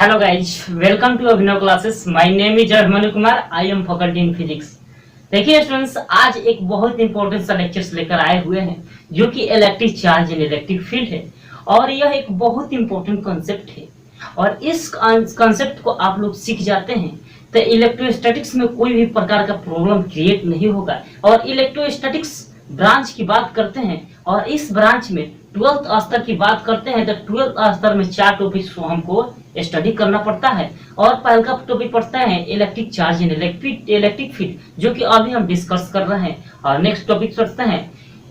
Hello guys, welcome to Abhinav classes. My name is Manu Kumar. I am faculty in physics. देखिए students, आज एक बहुत important सा lectures लेकर आए हुए हैं जो कि electric charge in electric field है और यह एक बहुत इंपॉर्टेंट कॉन्सेप्ट है। और इस कॉन्सेप्ट को आप लोग सीख जाते हैं तो इलेक्ट्रोस्टैटिक्स में कोई भी प्रकार का प्रॉब्लम क्रिएट नहीं होगा। और इलेक्ट्रोस्टैटिक्स ब्रांच की बात करते हैं और इस ब्रांच में 12th स्तर की बात करते हैं तो 12th स्तर में 4 टॉपिक्स को हमको स्टडी करना पड़ता है। और पहला टॉपिक पढ़ते हैं electric charge in electric field जो कि अभी हम डिस्कस कर रहे हैं। और नेक्स्ट टॉपिक पढ़ते हैं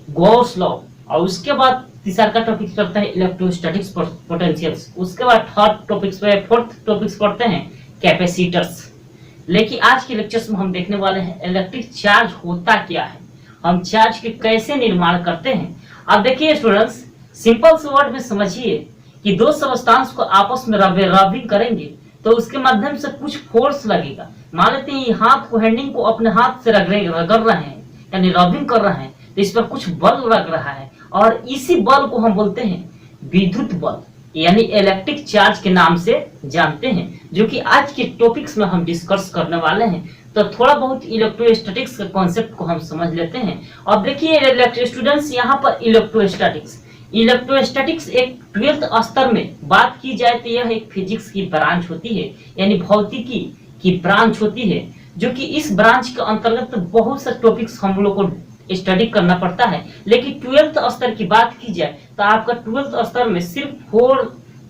गॉस लॉ और उसके बाद तीसरा का टॉपिक पढ़ते हैं इलेक्ट्रोस्टैटिक्स पोटेंशियल्स। उसके बाद फोर्थ टॉपिक्स पढ़ते हैं कैपेसिटर्स। लेकिन आज के लेक्चर्स में हम देखने वाले हैं इलेक्ट्रिक चार्ज होता क्या है, हम चार्ज के कैसे निर्माण करते हैं। अब देखिए स्टूडेंट्स, सिंपल से वर्ड में समझिए कि दो सबस्टांस को आपस में रबिंग करेंगे तो उसके माध्यम से कुछ फोर्स लगेगा। मान लेते हैं हाथ को हैंडिंग को अपने हाथ से रगड़ रहे हैं यानी रबिंग कर रहे हैं तो इस पर कुछ बल लग रहा है और इसी बल को हम बोलते हैं विद्युत बल यानी इलेक्ट्रिक चार्ज के नाम से जानते हैं, जो कि आज के टॉपिक्स में हम डिस्कस करने वाले हैं। तो थोड़ा बहुत इलेक्ट्रोस्टैटिक्स के कॉन्सेप्ट को हम समझ लेते हैं। और देखिए स्टूडेंट्स, यहाँ पर इलेक्ट्रोस्टैटिक्स एक 12th स्तर में बात की जाए तो यह एक फिजिक्स की ब्रांच होती है यानी भौतिकी की ब्रांच होती है, जो कि इस ब्रांच के अंतर्गत बहुत से टॉपिक्स हम लोग को स्टडी करना पड़ता है। लेकिन 12th स्तर की बात की जाए तो आपका 12th स्तर में सिर्फ 4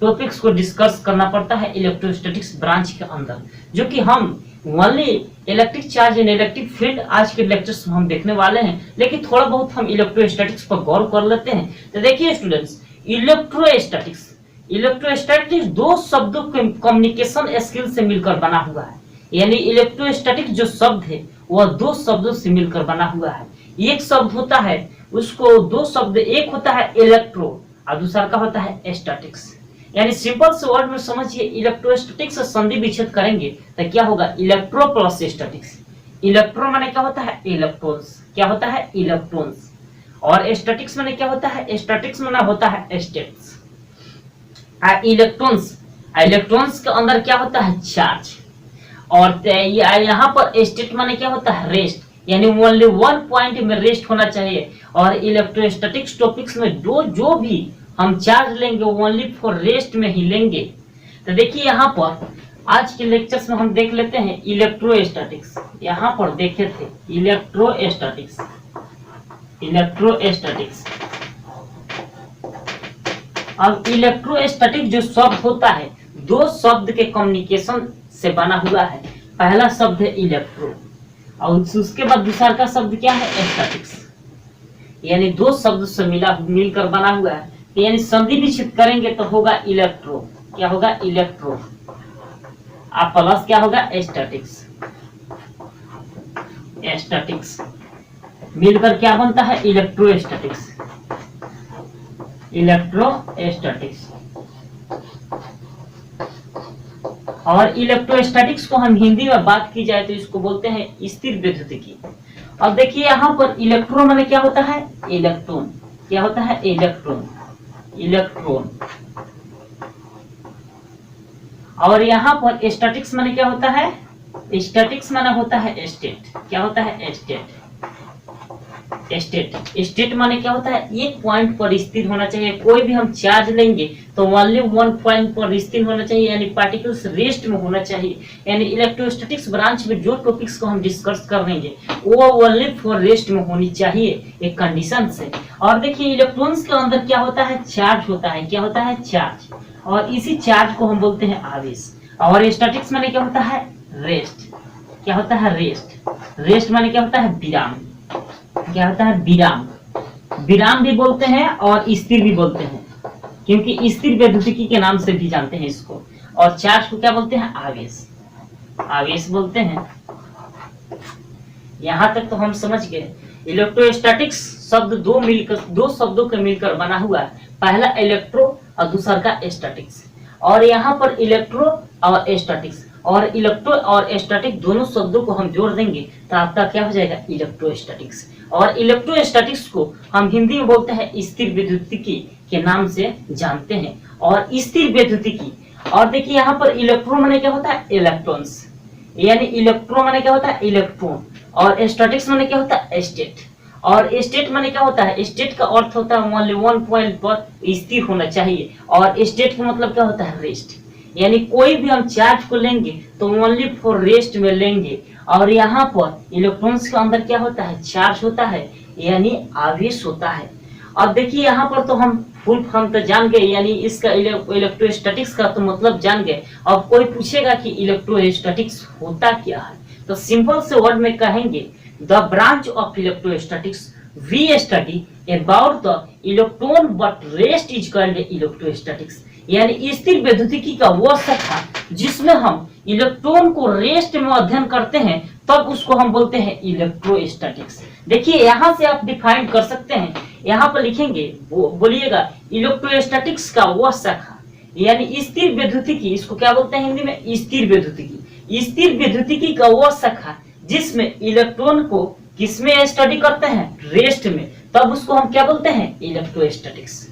टॉपिक्स को डिस्कस करना पड़ता है इलेक्ट्रोस्टैटिक्स ब्रांच के अंदर, जो कि हम only electric charge in electric field आज के लेक्चर्स में हम देखने वाले हैं। लेकिन थोड़ा बहुत हम इलेक्ट्रोस्टैटिक्स पर गौर कर लेते हैं। तो देखिए स्टूडेंट्स, इलेक्ट्रोस्टैटिक्स दो शब्दों के कम्युनिकेशन स्किल से मिलकर बना हुआ है। यानी इलेक्ट्रोस्टैटिक्स जो शब्द है वह 2 शब्दों से मिलकर बना हुआ है। एक शब्द होता है उसको 2 शब्द, एक होता है इलेक्ट्रो और दूसरा का होता है स्टैटिक्स। यानी सिंपल से वर्ड में समझिए, इलेक्ट्रोस्टैटिक्स से संधि विच्छेद करेंगे तो क्या होगा, इलेक्ट्रो प्लस स्टैटिक्स। इलेक्ट्रो माने क्या होता है, इलेक्ट्रॉन्स। क्या होता है, इलेक्ट्रॉन्स। और स्टैटिक्स माने क्या होता है, स्टैटिक्स माने होता है स्टेट्स। इलेक्ट्रॉन्स के अंदर क्या होता है, चार्ज। और यहाँ पर स्टेट माने क्या होता है, रेस्ट, यानी ओनली 1 पॉइंट में रेस्ट होना चाहिए। और इलेक्ट्रोस्टैटिक्स टॉपिक्स में जो भी हम चार्ज लेंगे ओनली फॉर रेस्ट में ही लेंगे। तो देखिए यहाँ पर आज के लेक्चर्स में हम देख लेते हैं इलेक्ट्रोस्टैटिक्स। यहाँ पर देखे थे इलेक्ट्रोस्टैटिक्स। अब इलेक्ट्रोस्टैटिक जो शब्द होता है 2 शब्द के कम्युनिकेशन से बना हुआ है। पहला शब्द है इलेक्ट्रो और उसके बाद दूसरा का शब्द क्या है, स्टैटिक्स। यानी 2 शब्द से मिलकर बना हुआ है। यानी संधि विच्छेद करेंगे तो होगा इलेक्ट्रो। क्या होगा, इलेक्ट्रो। आप प्लस क्या होगा, स्टैटिक्स मिलकर क्या बनता है, इलेक्ट्रोस्टैटिक्स। और इलेक्ट्रोस्टैटिक्स को हम हिंदी में बात की जाए तो इसको बोलते हैं स्थिर विद्युतिकी। अब देखिए यहाँ पर इलेक्ट्रो माने क्या होता है, इलेक्ट्रॉन। क्या होता है, इलेक्ट्रॉन। और यहाँ पर स्टैटिक्स माने क्या होता है, स्टैटिक्स माने होता है स्टेट। क्या होता है, स्टेट माने क्या होता है, एक पॉइंट पर स्थिर होना चाहिए। कोई भी हम चार्ज लेंगे तो ओनली 1 पॉइंट पर स्थिर होना चाहिए, यानी पार्टिकल्स रेस्ट में होना चाहिए। यानी इलेक्ट्रोस्टैटिक्स ब्रांच में जो टॉपिक्स को हम डिस्कस करेंगे वो ओनली फॉर रेस्ट में होनी चाहिए एक कंडीशन से। और देखिए इलेक्ट्रॉन्स के अंदर क्या होता है, चार्ज होता है। क्या होता है, चार्ज। और इसी चार्ज को हम बोलते हैं आवेश। और स्टैटिक्स माने क्या होता है, रेस्ट। क्या होता है, रेस्ट माने क्या होता है, विराम। क्या होता है, विराम भी बोलते हैं और स्थिर भी बोलते हैं, क्योंकि स्थिर विद्युतिकी के नाम से भी जानते हैं इसको। और चार्ज को क्या बोलते हैं, आवेश बोलते हैं। यहां तक तो हम समझ गए। इलेक्ट्रोस्टैटिक्स शब्द 2 शब्दों के मिलकर बना हुआ है। पहला इलेक्ट्रो और दूसरा का स्टैटिक्स। और यहाँ पर इलेक्ट्रो और स्टैटिक्स और इलेक्ट्रो और स्टैटिक दोनों शब्दों को हम जोड़ देंगे तो आपका क्या हो जाएगा, इलेक्ट्रोस्टैटिक्स। और इलेक्ट्रोस्टैटिक्स को हम हिंदी में बोलते हैं स्थिर विद्युतिकी के नाम से जानते हैं। और स्थिर विद्युतिकी और देखिए यहाँ पर इलेक्ट्रॉन माने क्या होता है, इलेक्ट्रॉन्स, यानी इलेक्ट्रॉन माने क्या होता है, इलेक्ट्रॉन, और स्टैटिक्स माने क्या होता है, स्टेट। और स्टेट माने क्या होता है, स्टेट का अर्थ होता है ओनली वन पॉइंट पर स्थिर होना चाहिए, और स्टेट का मतलब क्या होता है, रेस्ट। यानी कोई भी हम चार्ज को लेंगे तो ओनली फॉर रेस्ट में लेंगे। और यहाँ पर इलेक्ट्रॉन्स के अंदर क्या होता है, चार्ज होता है, यानी आवेश होता है। अब देखिए यहाँ पर तो हम फुल फॉर्म तो जान गए, यानी इसका इलेक्ट्रोस्टैटिक्स का तो मतलब जान गए। अब कोई पूछेगा कि इलेक्ट्रोस्टैटिक्स होता क्या है, तो सिंपल से वर्ड में कहेंगे the branch of electrostatics we study about the electron but rest is called electrostatics. यानी स्थिर वैद्युतिकी का वह शाखा जिसमें हम इलेक्ट्रॉन को रेस्ट में अध्ययन करते हैं, तब उसको हम बोलते हैं इलेक्ट्रोस्टैटिक्स। देखिए यहाँ से आप डिफाइन कर सकते हैं, यहाँ पर लिखेंगे, बोलिएगा इलेक्ट्रोस्टैटिक्स का वह शाखा, यानी स्थिर वैद्युतिकी, इसको क्या बोलते हैं हिंदी में, स्थिर वैद्युतिकी। स्थिर वैद्युतिकी का वह शाखा जिसमें इलेक्ट्रॉन को किसमें स्टडी करते हैं, रेस्ट में, तब उसको हम क्या बोलते हैं, इलेक्ट्रोस्टैटिक्स।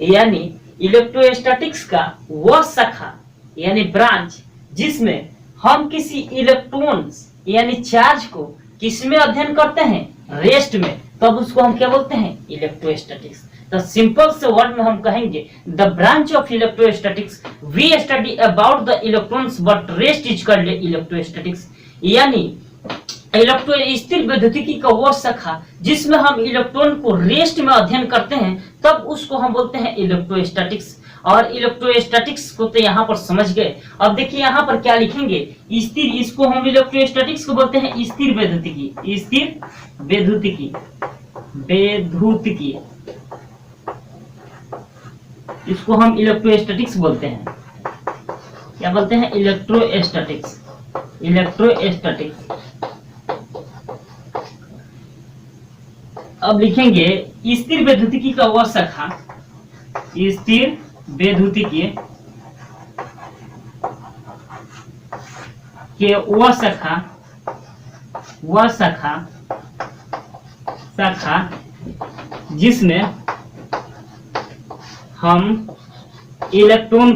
यानी इलेक्ट्रोस्टैटिक्स का वह शाखा यानी ब्रांच जिसमें हम किसी इलेक्ट्रॉन्स यानी चार्ज को किसमें अध्ययन करते हैं, रेस्ट में, तब उसको हम क्या बोलते हैं, इलेक्ट्रोस्टैटिक्स। तो सिंपल से वर्ड में हम कहेंगे the branch of electrostatics we study about the electrons but rest is called electrostatics. यानी स्थिर वैद्युतिकी का वह शाखा जिसमें हम इलेक्ट्रॉन को रेस्ट में अध्ययन करते हैं, तब उसको हम बोलते हैं इलेक्ट्रोस्टैटिक्स। और इलेक्ट्रोस्टैटिक्स को तो यहाँ पर समझ गए। अब देखिए यहाँ पर क्या लिखेंगे, स्थिर, इसको हम इलेक्ट्रोस्टैटिक्स को बोलते हैं स्थिर वैद्युतिकी, स्थिर वैद्युतिकी, वैद्युतिकी, इसको हम इलेक्ट्रोस्टैटिक्स बोलते हैं। क्या बोलते हैं, इलेक्ट्रोस्टैटिक्स, इलेक्ट्रोस्टैटिक्स। अब लिखेंगे स्थिर वैद्युतिकी का वह शाखा, स्थिर वैद्युतिकी के वह शाखा, वह शाखा जिसमें हम इलेक्ट्रॉन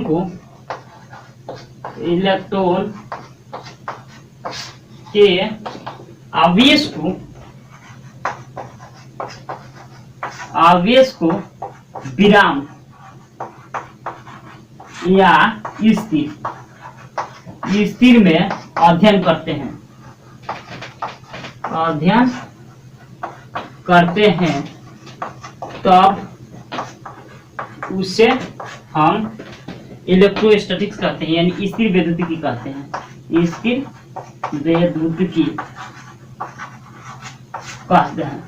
के आवेश को विराम या स्थिर में अध्ययन करते हैं, तब उसे हम इलेक्ट्रोस्टैटिक्स कहते हैं, यानी स्थिर वैद्युतिकी कहते हैं, स्थिर वैद्युतिकी कहते हैं।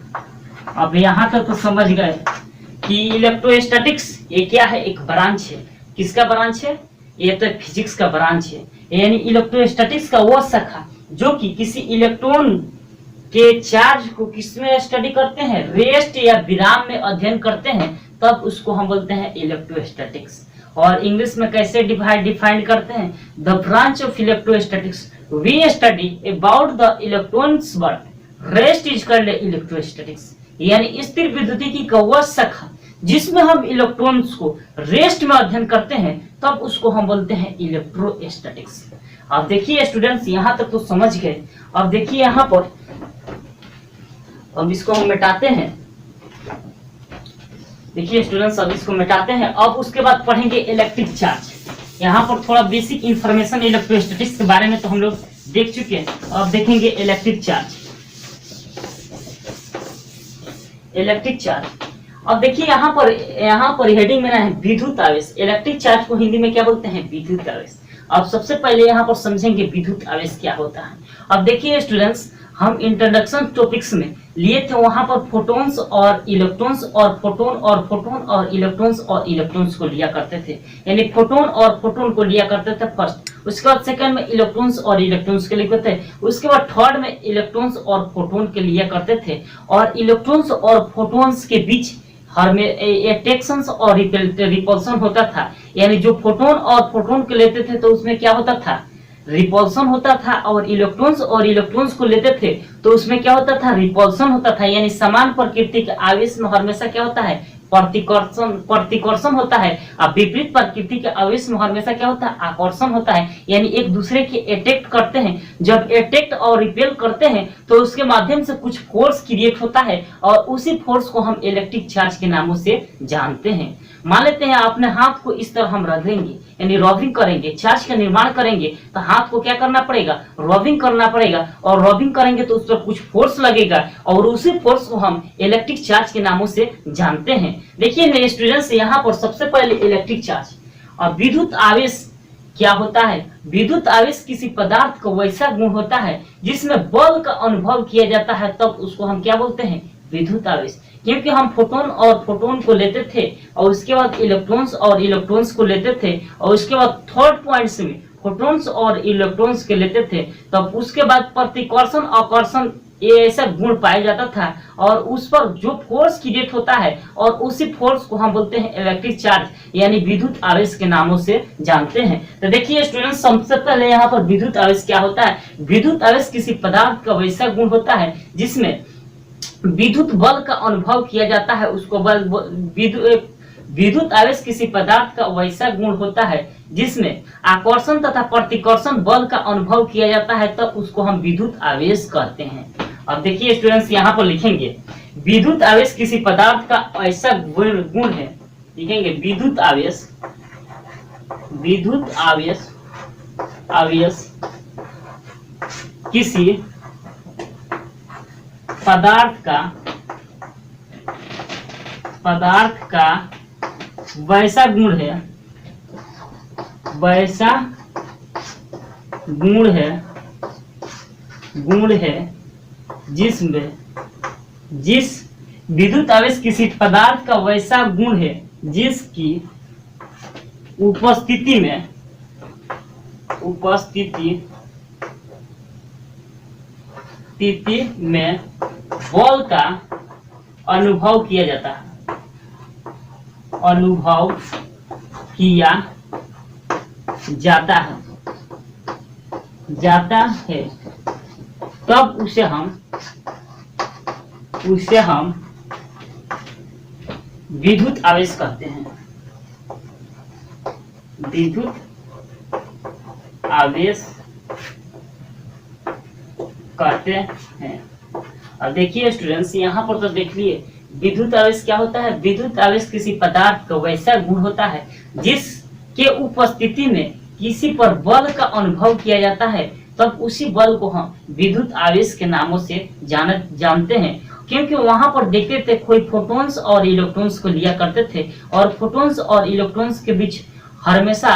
अब यहाँ तक तो समझ गए कि इलेक्ट्रोस्टैटिक्स ये क्या है, एक ब्रांच है। किसका ब्रांच है, ये तो फिजिक्स का ब्रांच है। यानी इलेक्ट्रोस्टैटिक्स का वो शाखा जो कि किसी इलेक्ट्रॉन के चार्ज को किसमें स्टडी करते हैं, रेस्ट या विराम में अध्ययन करते हैं, तब उसको हम बोलते हैं इलेक्ट्रोस्टैटिक्स। और इंग्लिश में कैसे डिफाइन करते हैं, the branch of electrostatics we study about the electrons but rest is called electrostatics. यानी स्थिर वैद्युतिकी का वह शाखा जिसमें हम इलेक्ट्रॉन्स को रेस्ट में अध्ययन करते हैं, तब उसको हम बोलते हैं इलेक्ट्रोस्टैटिक्स। अब देखिए स्टूडेंट्स, यहाँ तक तो समझ गए। अब देखिए यहाँ पर, अब इसको हम मिटाते हैं। देखिए स्टूडेंट्स, अब इसको मिटाते हैं। अब उसके बाद पढ़ेंगे इलेक्ट्रिक चार्ज। यहाँ पर थोड़ा बेसिक इंफॉर्मेशन इलेक्ट्रोस्टैटिक्स के बारे में तो हम लोग देख चुके हैं। अब देखेंगे इलेक्ट्रिक चार्ज। इलेक्ट्रिक चार्ज, अब देखिए यहाँ पर हेडिंग में ना है विद्युत आवेश। इलेक्ट्रिक चार्ज को हिंदी में क्या बोलते हैं, विद्युत आवेश। अब सबसे पहले यहाँ पर समझेंगे विद्युत आवेश क्या होता है। अब देखिए स्टूडेंट्स, हम इंट्रोडक्शन टॉपिक्स में लिए थे, वहां पर फोटॉन्स और इलेक्ट्रॉन्स और फोटोन और फोटोन और इलेक्ट्रॉन्स को लिया करते थे। यानी फोटोन और फोटोन को लिया करते थे फर्स्ट, उसके बाद सेकंड में इलेक्ट्रॉन्स और इलेक्ट्रॉन्स के लिए थे, उसके बाद थर्ड में इलेक्ट्रॉन्स और फोटोन के लिया करते थे। और इलेक्ट्रॉन्स और फोटोन्स के बीच हर में अट्रैक्शन और रिपल्सन होता था। यानी जो फोटोन और फोटोन के लेते थे तो उसमें क्या होता था, रिपल्सन होता था, और इलेक्ट्रॉन्स को लेते थे तो उसमें क्या होता था, रिपल्सन होता था। यानी समान प्रकृति के आवेश में हमेशा क्या होता है, प्रतिकर्षण होता है। अब विपरीत प्रकृति के आवेश में हमेशा क्या होता है, आकर्षण होता है, यानी एक दूसरे के अट्रैक्ट करते हैं। जब अट्रैक्ट और रिपेल करते हैं तो उसके माध्यम से कुछ फोर्स क्रिएट होता है और उसी फोर्स को हम इलेक्ट्रिक चार्ज के नामों से जानते हैं। मान लेते हैं अपने हाथ को इस तरह हम रख देंगे, यानी रबिंग करेंगे, चार्ज का निर्माण करेंगे, तो हाथ को क्या करना पड़ेगा, रबिंग करना पड़ेगा, और रबिंग करेंगे तो उस पर कुछ फोर्स लगेगा और उसी फोर्स को हम इलेक्ट्रिक चार्ज के नामों से जानते हैं। देखिए मेरे स्टूडेंट्स, यहाँ पर सबसे पहले इलेक्ट्रिक चार्ज और विद्युत आवेश क्या होता है। विद्युत आवेश किसी पदार्थ का वैसा गुण होता है जिसमें बल का अनुभव किया जाता है, तब उसको हम क्या बोलते हैं, विद्युत आवेश। क्योंकि हम फोटोन और फोटोन को लेते थे और उसके बाद इलेक्ट्रॉन्स और इलेक्ट्रॉन्स को लेते थे और उसके बाद थर्ड पॉइंट्स में फोटोन्स और इलेक्ट्रॉन्स के लेते थे, तब उसके बाद प्रतिकर्षण आकर्षण ये ऐसा गुण पाया जाता था और उस पर जो फोर्स क्रिएट होता है और उसी फोर्स को हम बोलते हैं इलेक्ट्रिक चार्ज, यानी विद्युत आवेश के नामों से जानते हैं। तो देखिए स्टूडेंट्स, सबसे पहले यहाँ पर विद्युत आवेश क्या होता है। विद्युत आवेश किसी पदार्थ का वैसा गुण होता है जिसमें विद्युत बल का अनुभव किया जाता है, उसको विद्युत आवेश किसी पदार्थ का वैसा गुण होता है जिसमें आकर्षण तथा प्रतिकर्षण बल का अनुभव किया जाता है, तब उसको हम विद्युत आवेश कहते हैं। अब देखिए स्टूडेंट्स, यहाँ पर लिखेंगे विद्युत आवेश किसी पदार्थ का ऐसा गुण है, लिखेंगे विद्युत आवेश किसी पदार्थ का वैसा गुण है जिस विद्युत आवेश किसी पदार्थ का वैसा गुण है जिसकी उपस्थिति में बल का अनुभव किया जाता है, तब उसे हम विद्युत आवेश कहते हैं। विद्युत आवेश कहते हैं। अब देखिए स्टूडेंट्स, यहाँ पर तो देख लिए विद्युत आवेश क्या होता है। विद्युत आवेश किसी पदार्थ का वैसा गुण होता है जिसके उपस्थिति में किसी पर बल का अनुभव किया जाता है, तब उसी बल को हम विद्युत आवेश के नामों से जानते हैं। क्योंकि वहां पर देखते थे कोई फोटॉन्स और इलेक्ट्रॉन्स को लिया करते थे और फोटॉन्स और इलेक्ट्रॉन्स के बीच हमेशा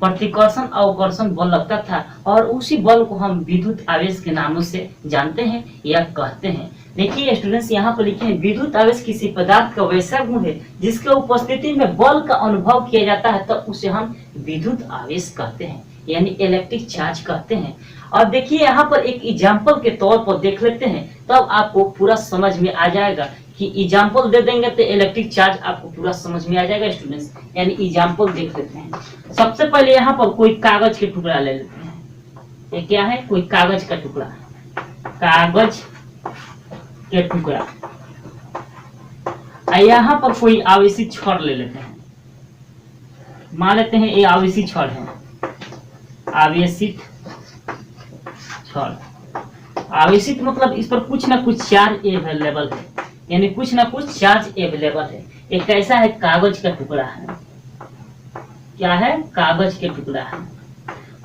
प्रतिकर्षण अवकर्षण बल लगता था और उसी बल को हम विद्युत आवेश के नामों से जानते हैं या कहते हैं। देखिए स्टूडेंट्स, यहाँ पर लिखे हैं विद्युत आवेश किसी पदार्थ का वैसा गुण है जिसके उपस्थिति में बल का अनुभव किया जाता है, तब उसे हम विद्युत आवेश कहते हैं, यानी इलेक्ट्रिक चार्ज कहते हैं। और देखिए यहाँ पर एक एग्जाम्पल के तौर पर देख लेते हैं, तब आपको पूरा समझ में आ जाएगा कि एग्जाम्पल दे देंगे तो इलेक्ट्रिक चार्ज आपको पूरा समझ में आ जाएगा स्टूडेंट्स। यानी एग्जाम्पल देख लेते हैं। सबसे पहले यहाँ पर कोई कागज के टुकड़ा ले लेते हैं। ये क्या है, कोई कागज का टुकड़ा, कागज के टुकड़ा। यहाँ पर कोई आवेशित छड़ ले लेते हैं। मान लेते हैं ये आवेशित छड़ है, आवेशित छड़। आवेशित मतलब इस पर कुछ ना कुछ चार्ज अवेलेबल है, यानी कुछ ना कुछ चार्ज अवेलेबल है। एक कैसा है, कागज का टुकड़ा है। क्या है, कागज के टुकड़ा है।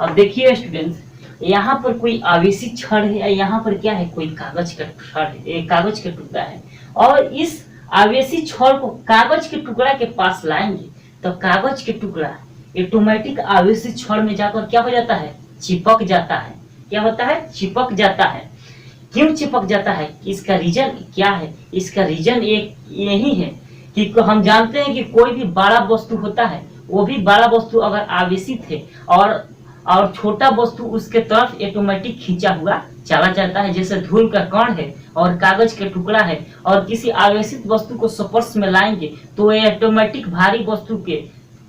अब देखिए स्टूडेंट्स, यहाँ पर कोई आवेशित छड़ है, यहाँ पर क्या है, कोई कागज का छड़ है, एक कागज का टुकड़ा है। और इस आवेशित छड़ को कागज के टुकड़ा के पास लाएंगे तो कागज के टुकड़ा ऑटोमेटिक आवेशित छड़ में जाकर क्या हो जाता है, चिपक जाता है। क्या होता है, चिपक जाता है। क्यों चिपक जाता है, इसका रीजन क्या है? इसका रीजन एक यही है कि हम जानते हैं कि कोई भी बड़ा वस्तु होता है, वो भी बड़ा वस्तु अगर आवेशित है और छोटा वस्तु उसके तरफ ऑटोमेटिक खींचा हुआ चला जाता है। जैसे धूल का कण है और कागज का टुकड़ा है और किसी आवेशित वस्तु को स्पर्श में लाएंगे तो ये ऑटोमेटिक भारी वस्तु के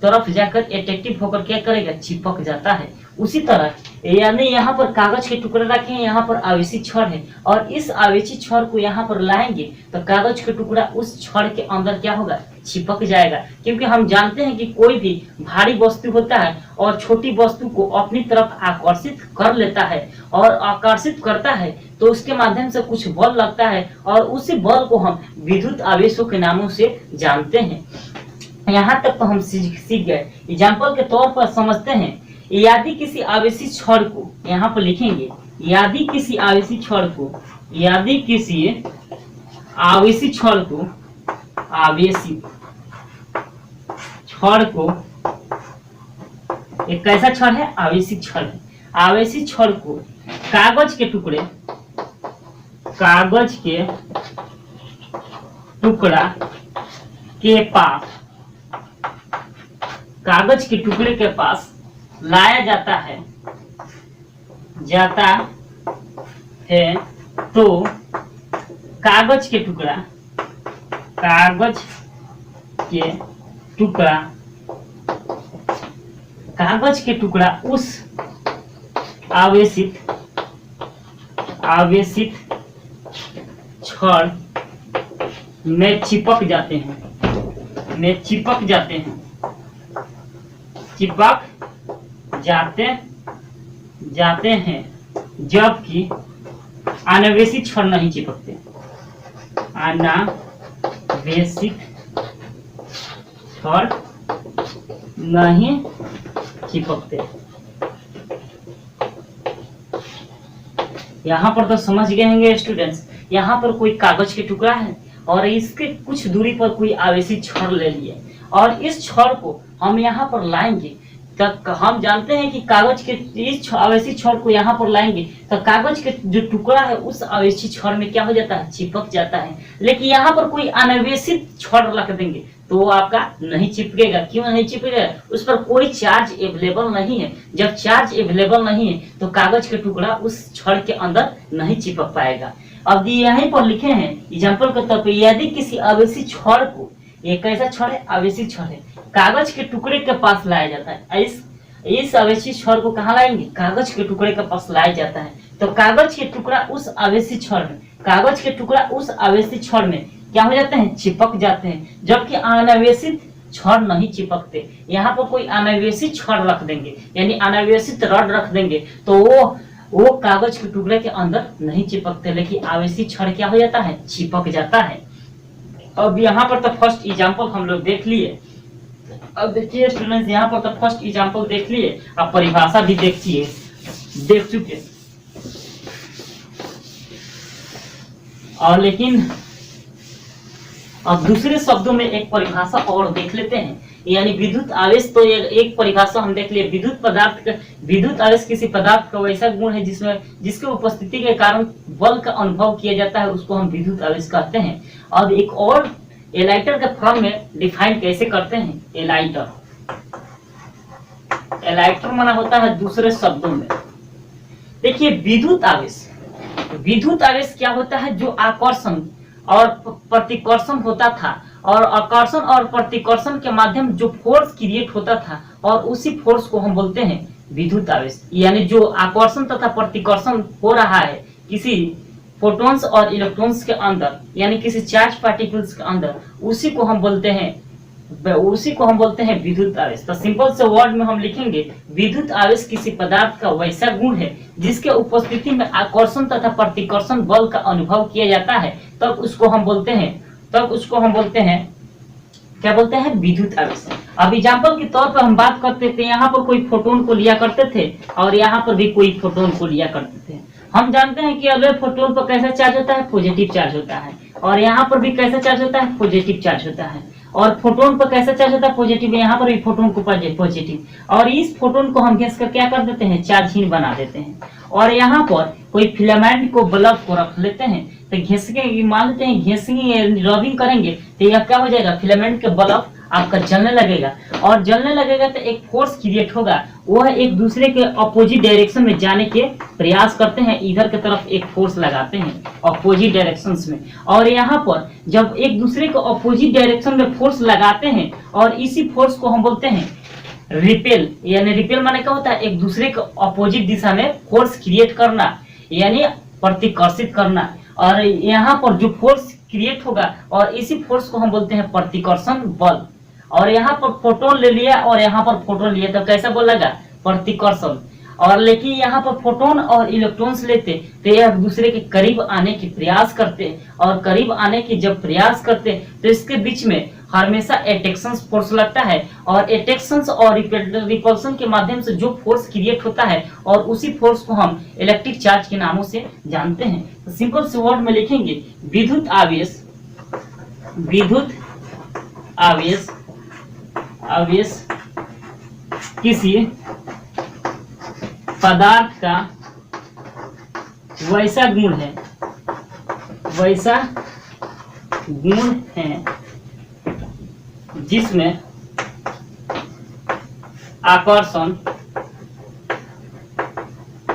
तरफ जाकर अट्रैक्टिव होकर क्या करेगा, चिपक जाता है। उसी तरह यानी यहाँ पर कागज के टुकड़े रखे हैं, यहाँ पर आवेशी छड़ है और इस आवेशी छड़ को यहाँ पर लाएंगे तो कागज का टुकड़ा उस छड़ के अंदर क्या होगा, चिपक जाएगा। क्योंकि हम जानते हैं कि कोई भी भारी वस्तु होता है और छोटी वस्तु को अपनी तरफ आकर्षित कर लेता है और आकर्षित करता है तो उसके माध्यम से कुछ बल लगता है और उसी बल को हम विद्युत आवेशों के नामों से जानते हैं। यहाँ तक तो हम सीख गए। एग्जाम्पल के तौर पर समझते हैं, यदि किसी आवेशी छड़ को यहाँ पर लिखेंगे, यदि किसी आवेशी छड़ को, यदि किसी आवेशी छड़ को, आवेशी छड़ को, एक कैसा छड़ है, आवेशी छड़ है, आवेशी छड़ को कागज के टुकड़े, कागज के टुकड़ा के पास, कागज के टुकड़े के पास लाया जाता है तो कागज के टुकड़ा, कागज के टुकड़ा, कागज के टुकड़ा उस आवेशित छड़ में चिपक जाते हैं, में चिपक जाते हैं, चिपक जाते हैं, जबकि अनावेशित छड़ नहीं चिपकते, अनावेशित छड़ नहीं चिपकते। यहाँ पर तो समझ गए होंगे स्टूडेंट्स। यहाँ पर कोई कागज के टुकड़ा है और इसके कुछ दूरी पर कोई आवेशी छड़ ले लिए और इस छड़ को हम यहाँ पर लाएंगे तब हम जानते हैं कि कागज के इस आवेशी छड़ को यहाँ पर लाएंगे तो कागज के जो टुकड़ा है उस आवेशी छड़ में क्या हो जाता है, चिपक जाता है। लेकिन यहाँ पर कोई अनावेशित छड़ रख देंगे तो वो आपका नहीं चिपकेगा। क्यों नहीं चिपकेगा? उस पर कोई चार्ज अवेलेबल नहीं है। जब चार्ज अवेलेबल नहीं है तो कागज के टुकड़ा उस छड़ के अंदर नहीं चिपक पाएगा। अब यहीं पर लिखे हैं एग्जाम्पल के तौर पर, यदि किसी आवेशी छड़ को, एक कैसा छड़ है, आवेशी छड़ है, कागज के टुकड़े के पास लाया जाता है। इस आवेशी छड़ को कहाँ लाएंगे, कागज के टुकड़े के पास लाया जाता है तो कागज के टुकड़ा उस आवेशी छड़ में, कागज के टुकड़ा उस आवेशी छड़ में क्या हो जाते हैं, चिपक जाते हैं, जबकि अनावेशित छड़ नहीं चिपकते। यहाँ पर कोई अनावेशित छड़ रख देंगे यानी अनावेशित रड रख देंगे तो वो कागज के टुकड़े के अंदर नहीं चिपकते, लेकिन आवेशी छड़ क्या हो जाता है, चिपक जाता है। अब यहाँ पर तो फर्स्ट एग्जाम्पल हम लोग देख लिए। अब देखिए स्टूडेंट्स, यहाँ पर तो फर्स्ट एग्जाम्पल देख लिए, अब परिभाषा भी देख चुके और लेकिन अब दूसरे शब्दों में एक परिभाषा और देख लेते हैं। यानी विद्युत आवेश तो एक परिभाषा हम देख लिए। विद्युत आवेश किसी पदार्थ का वैसा गुण है जिसके उपस्थिति के कारण बल का अनुभव किया जाता है, उसको हम विद्युत आवेश कहते हैं। अब एक और एलाइटर के फॉर्म में डिफाइन कैसे करते हैं, एलाइटर माना होता है दूसरे शब्दों में। देखिए विद्युत आवेश क्या होता है, जो आकर्षण और प्रतिकर्षण होता था और आकर्षण और प्रतिकर्षण के माध्यम जो फोर्स क्रिएट होता था और उसी फोर्स को हम बोलते हैं विद्युत आवेश। यानी जो आकर्षण तथा प्रतिकर्षण हो रहा है किसी फोटॉन्स और इलेक्ट्रॉन्स के अंदर यानी किसी चार्ज पार्टिकल्स के अंदर, उसी को हम बोलते हैं विद्युत आवेश। तो सिंपल से वर्ड में हम लिखेंगे विद्युत आवेश किसी पदार्थ का वैसा गुण है जिसके उपस्थिति में आकर्षण तथा प्रतिकर्षण बल का अनुभव किया जाता है, तब उसको हम बोलते हैं क्या बोलते हैं, विद्युत आवेश। अब एग्जाम्पल के तौर पर हम बात करते थे, यहाँ पर कोई फोटोन को लिया करते थे और यहाँ पर भी कोई फोटोन को लिया करते थे। हम जानते हैं कि अगले फोटोन पर कैसा चार्ज होता है, पॉजिटिव चार्ज होता है, और यहाँ पर भी कैसा चार्ज होता है, पॉजिटिव चार्ज होता है, और फोटोन पर कैसा चार्ज होता है, पॉजिटिव। यहाँ पर भी फोटोन को पॉजिटिव, और इस फोटोन को हम घिस कर क्या कर देते हैं, चार्जहीन बना देते हैं। और यहाँ पर कोई फिलामेंट को, बल्ब को रख लेते हैं तो घिसके, मान लेते हैं घिसेंगे, रबिंग करेंगे तो यह क्या हो जाएगा, फिलामेंट के बल्ब आपका जलने लगेगा, और जलने लगेगा तो एक फोर्स क्रिएट होगा, वह एक दूसरे के अपोजिट डायरेक्शन में जाने के प्रयास करते हैं, इधर की तरफ एक फोर्स लगाते हैं अपोजिट डायरेक्शंस में। और यहाँ पर जब एक दूसरे को अपोजिट डायरेक्शन में फोर्स लगाते हैं और इसी फोर्स को हम बोलते हैं रिपेल, यानी रिपेल माने क्या होता है, एक दूसरे के अपोजिट दिशा में फोर्स क्रिएट करना, यानी प्रतिकर्षित करना। और यहाँ पर जो फोर्स क्रिएट होगा और इसी फोर्स को हम बोलते हैं प्रतिकर्षण बल। और यहाँ पर फोटोन ले लिया और यहाँ पर फोटोन लिया तो कैसा बल लगा, प्रतिकर्षण। और लेकिन यहाँ पर फोटोन और इलेक्ट्रॉन्स लेते तो एक दूसरे के करीब आने की प्रयास करते, और करीब आने की जब प्रयास करते तो इसके बीच में हमेशा एट्रैक्शन फोर्स लगता है, और एट्रैक्शन और रिपल्सन के माध्यम से जो फोर्स क्रिएट होता है और उसी फोर्स को हम इलेक्ट्रिक चार्ज के नामों से जानते हैं। तो सिंपल से वर्ड में लिखेंगे विद्युत आवेश, विद्युत आवेश, आवेश किसी पदार्थ का वैसा गुण है, वैसा गुण है जिसमें आकर्षण,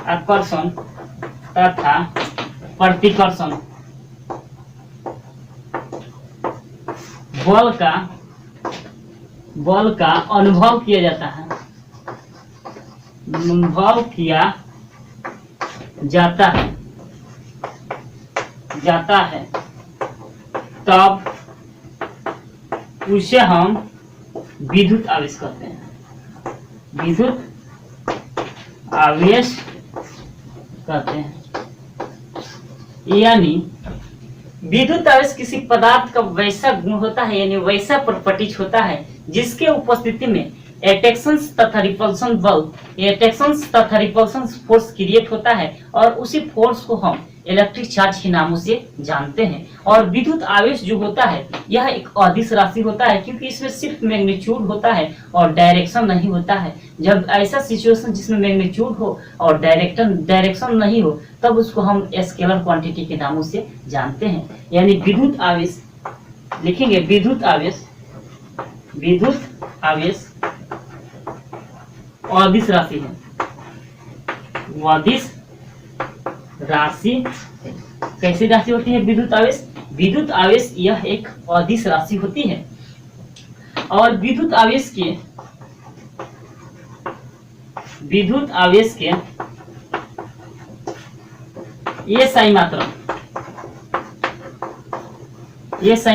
आकर्षण तथा प्रतिकर्षण बल का अनुभव किया जाता है, अनुभव किया जाता है, तब उसे हम विद्युत आवेश कहते हैं, विद्युत आवेश कहते हैं। यानी विद्युत आवेश किसी पदार्थ का वैसा गुण होता है, यानी वैसा प्रॉपर्टीज होता है जिसके उपस्थिति में एट्रैक्शन तथा रिपल्सन बल, एट्रैक्शन तथा रिपल्सन फोर्स क्रिएट होता है, और उसी फोर्स को हम इलेक्ट्रिक चार्ज के नामों से जानते हैं। और विद्युत आवेश जो होता है यह एक अदिश राशि होता है, क्योंकि इसमें सिर्फ मैग्नीट्यूड होता है और डायरेक्शन नहीं होता है। जब ऐसा सिचुएशन जिसमें मैग्नीट्यूड हो और डायरेक्शन नहीं हो तब उसको हम स्केलर क्वांटिटी के नामों से जानते हैं। यानी विद्युत आवेश लिखेंगे, विद्युत आवेश, विद्युत आवेश अदिश राशि है, अदिश राशि। कैसी राशि होती है विद्युत आवेश? विद्युत आवेश यह एक अदिश राशि होती है। और विद्युत आवेश के ये सही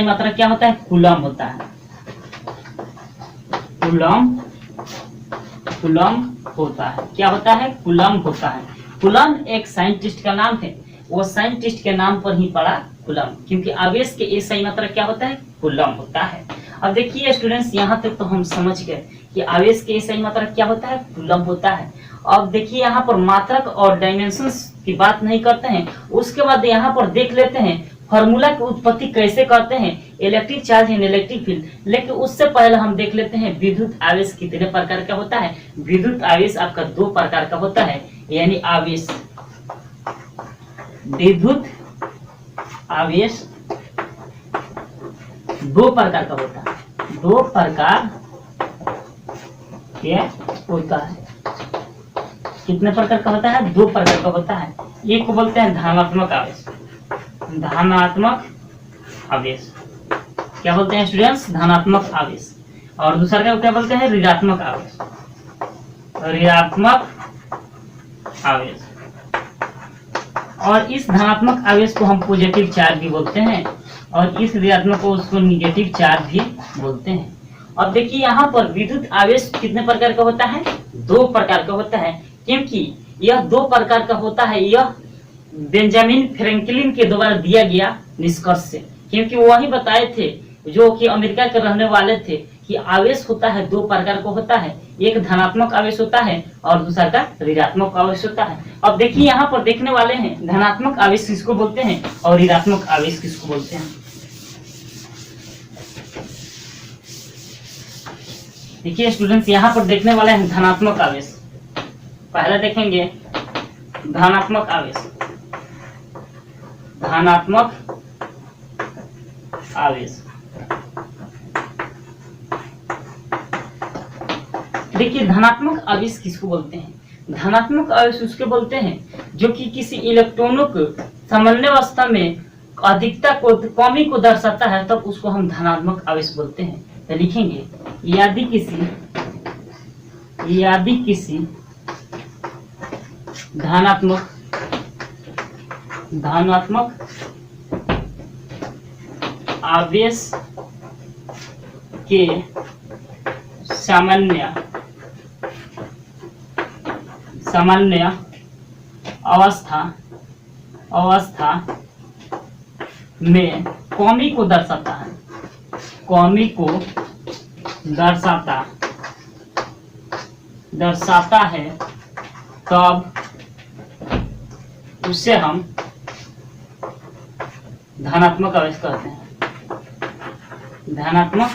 मात्रा क्या होता है? कूलम होता है, कूलम होता है। क्या होता है? कूलम होता है। कूलम एक साइंटिस्ट का नाम है, वो साइंटिस्ट के नाम पर ही पड़ा कूलम, क्योंकि आवेश के ये सही मात्रा क्या होता है? कूलम होता है। अब देखिए स्टूडेंट्स, यहाँ तक तो हम समझ गए कि आवेश के सही मात्रा क्या होता है? कूलम होता है। अब देखिए यहाँ पर मात्रक और डायमेंशंस की बात नहीं करते हैं, उसके बाद यहाँ पर देख लेते हैं फॉर्मूला की उत्पत्ति कैसे करते हैं, electric charge and electric field. लेकिन उससे पहले हम देख लेते हैं विद्युत आवेश कितने प्रकार का होता है। विद्युत आवेश आपका दो प्रकार का होता है, यानी आवेश, विद्युत आवेश दो प्रकार का होता है, दो प्रकार के होता है। कितने प्रकार का होता है? दो प्रकार का होता है। एक को बोलते हैं धनात्मक आवेश, धनात्मक आवेश। क्या बोलते हैं स्टूडेंट्स? धनात्मक आवेश। और दूसरा का क्या बोलते हैं? ऋणात्मक आवेश, ऋणात्मक आवेश। और इस धनात्मक आवेश को हम पॉजिटिव चार्ज भी बोलते हैं, और इस ऋणात्मक को उसको निगेटिव चार्ज भी बोलते हैं। अब देखिए यहाँ पर विद्युत आवेश कितने प्रकार का होता है? दो प्रकार का होता है। क्योंकि यह दो प्रकार का होता है, यह बेंजामिन फ्रैंकलिन के द्वारा दिया गया निष्कर्ष से, क्योंकि वही बताए थे जो कि अमेरिका के रहने वाले थे कि आवेश होता है दो प्रकार का होता है, एक धनात्मक आवेश होता है और दूसरा का ऋणात्मक आवेश होता है। अब देखिए यहाँ पर देखने वाले हैं धनात्मक आवेश किसको बोलते हैं और ऋणात्मक आवेश किसको बोलते हैं। देखिए स्टूडेंट्स, यहाँ पर देखने वाले हैं धनात्मक आवेश। पहले देखेंगे धनात्मक आवेश, धनात्मक आवेश। देखिए धनात्मक आवेश किसको बोलते हैं? धनात्मक आवेश उसके बोलते हैं जो कि किसी इलेक्ट्रॉनों को सामान्य अवस्था में अधिकता को कमी को दर्शाता है, तब उसको हम धनात्मक आवेश बोलते हैं। तो लिखेंगे यदि किसी यदि किसी धनात्मक आवेश के सामान्य अवस्था में कमी को दर्शाता है तब उसे हम धनात्मक आवेश कहते हैं। धनात्मक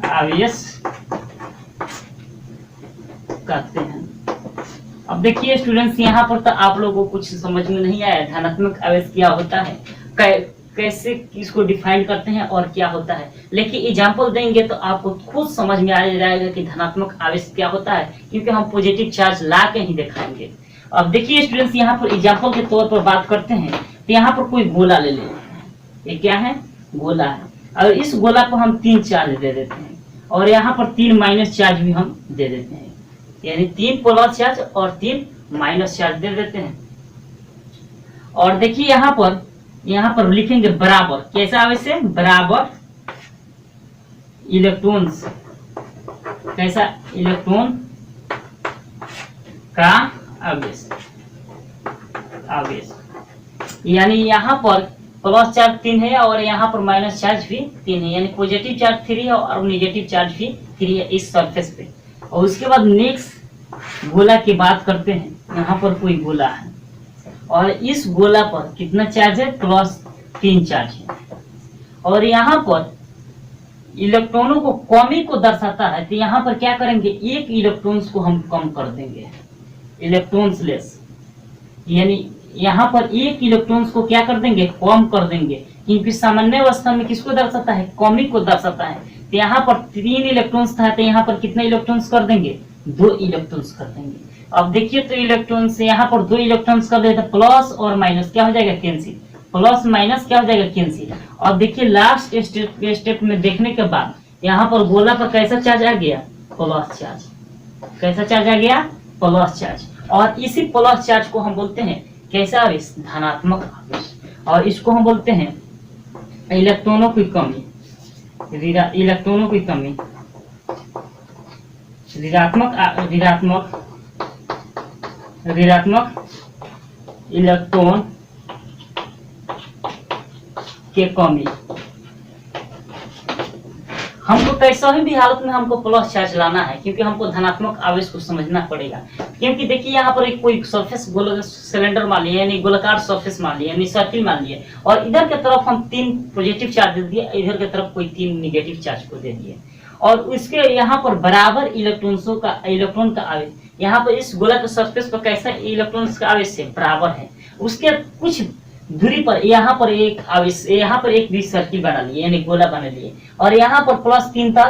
आवेश कहते हैं। अब देखिए स्टूडेंट्स, यहाँ पर तो आप लोगों को कुछ समझ में नहीं आया धनात्मक आवेश क्या होता है, कैसे इसको डिफाइन करते हैं और क्या होता है, लेकिन एग्जाम्पल देंगे तो आपको खुद समझ में आ जाएगा कि धनात्मक आवेश क्या होता है, क्योंकि हम पॉजिटिव चार्ज ला के ही दिखाएंगे। अब देखिए स्टूडेंट्स, यहाँ पर एग्जाम्पल के तौर पर बात करते हैं तो यहाँ पर कोई गोला ले लेते हैं। ये क्या है? गोला है। और इस गोला को हम 3 चार्ज दे देते हैं और यहाँ पर 3 माइनस चार्ज भी हम दे देते हैं, यानी 3 प्लस चार्ज और 3 माइनस चार्ज दे देते हैं। और देखिए यहाँ पर लिखेंगे बराबर, कैसा आवेश है? बराबर इलेक्ट्रॉन्स, कैसा? इलेक्ट्रॉन का आवेश। यानी यहाँ पर प्लस चार्ज 3 है और यहाँ पर माइनस चार्ज भी 3 है, यानी पॉजिटिव चार्ज 3 है और नेगेटिव चार्ज भी 3 है इस सरफेस पे। और उसके बाद नेक्स्ट गोला की बात करते हैं। यहाँ पर कोई गोला है और इस गोला पर कितना चार्ज है? प्लस 3 चार्ज है। और यहाँ पर इलेक्ट्रॉनों को कमी को दर्शाता है, तो यहाँ पर क्या करेंगे? एक इलेक्ट्रॉन्स को हम कम कर देंगे, इलेक्ट्रॉन्स लेस, यानी यहाँ पर एक इलेक्ट्रॉन्स को क्या कर देंगे? कम कर देंगे, क्योंकि सामान्य अवस्था में किसको दर्शाता है? कमी को दर्शाता है। तो यहाँ पर 3 इलेक्ट्रॉन्स था, तो यहाँ पर कितने इलेक्ट्रॉन्स कर देंगे? 2 इलेक्ट्रॉन्स कर देंगे। अब देखिए तो इलेक्ट्रॉन्स यहाँ पर 2 इलेक्ट्रॉन्स कर देते, प्लस और माइनस क्या हो जाएगा? कैंसिल। प्लस माइनस क्या हो जाएगा? कैंसिल। अब देखिए लास्ट स्टेप में देखने के बाद यहाँ पर गोला पर कैसा चार्ज आ गया? Plus charge. कैसा चार्ज आ गया? Plus charge. और इसी प्लस चार्ज को हम बोलते हैं कैसा आवेश? धनात्मक आवेश। और इसको हम बोलते हैं इलेक्ट्रॉनों की कमी, इलेक्ट्रॉनों की कमी, ऋणात्मक इलेक्ट्रॉन के कमी। हमको कैसा भी हालत में हमको प्लस चार्ज लाना है, क्योंकि हमको धनात्मक आवेश को समझना पड़ेगा। क्योंकि देखिए यहाँ पर एक कोई सरफेस सिलेंडर मान लिया, यानी गोलाकार सरफेस मान लिया, यानी सर्किल मान लिया, और इधर की तरफ हम 3 पॉजिटिव चार्ज दे दिए, इधर की तरफ कोई 3 नेगेटिव चार्ज को दे दिए, और उसके यहाँ पर बराबर इलेक्ट्रॉन का आवेश, यहाँ पर इस गोला के सरफेस पर कैसा इलेक्ट्रॉन का आवेश है? बराबर है। उसके कुछ दूरी पर यहाँ पर एक आवेश, यहाँ पर एक भी सर्किल बना लिए, यानी गोला बना लिए, और यहाँ पर प्लस 3 था,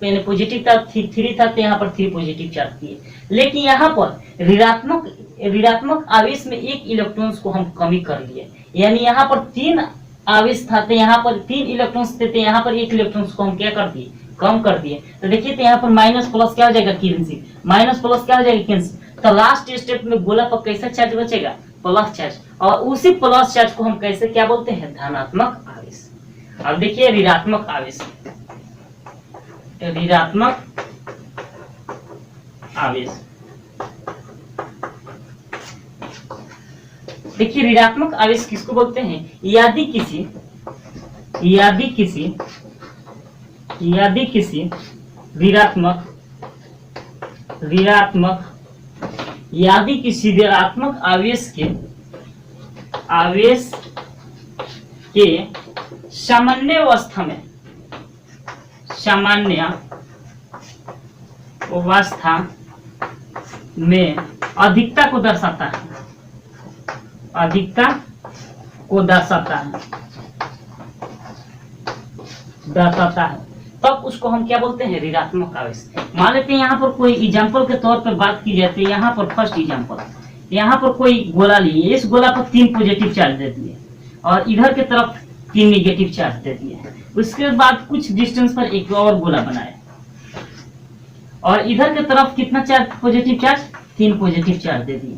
यानी पॉजिटिव था, 3 था, तो यहाँ पर 3 पॉजिटिव चार्ज दिए। लेकिन यहाँ पर ऋणात्मक आवेश में एक इलेक्ट्रॉन्स को हम कमी कर लिए, यानी यहाँ पर 3 आवेश था, तो यहाँ पर 3 इलेक्ट्रॉन्स थे, तो यहाँ पर एक इलेक्ट्रॉन्स को हम क्या कर दिए? कम कर दिए। तो देखिए तो यहाँ पर माइनस प्लस क्या हो जाएगा? कैंसिल। माइनस प्लस क्या हो जाएगा? कैंसिल। तो लास्ट स्टेप में गोला पर कैसा चार्ज बचेगा? Plus charge. और उसी प्लस चार्ज को हम कैसे क्या बोलते हैं? धनात्मक आवेश। अब देखिए ऋणात्मक आवेश, ऋणात्मक आवेश। देखिए ऋणात्मक आवेश किसको बोलते हैं? यदि किसी ऋणात्मक आवेश के सामान्य अवस्था में अधिकता को दर्शाता है, तब उसको हम क्या बोलते हैं? ऋणात्मक आवेश। मान लेते हैं यहाँ पर कोई एग्जाम्पल के तौर पर बात की जाती है। यहाँ पर फर्स्ट एग्जाम्पल, यहाँ पर कोई गोला लिए, इस गोला पर 3 पॉजिटिव चार्ज दे दिए और इधर की तरफ 3 नेगेटिव चार्ज दे दिए। उसके बाद कुछ डिस्टेंस पर एक और गोला बनाया और इधर की तरफ कितना charge, positive charge, 3 positive charge दे दिए।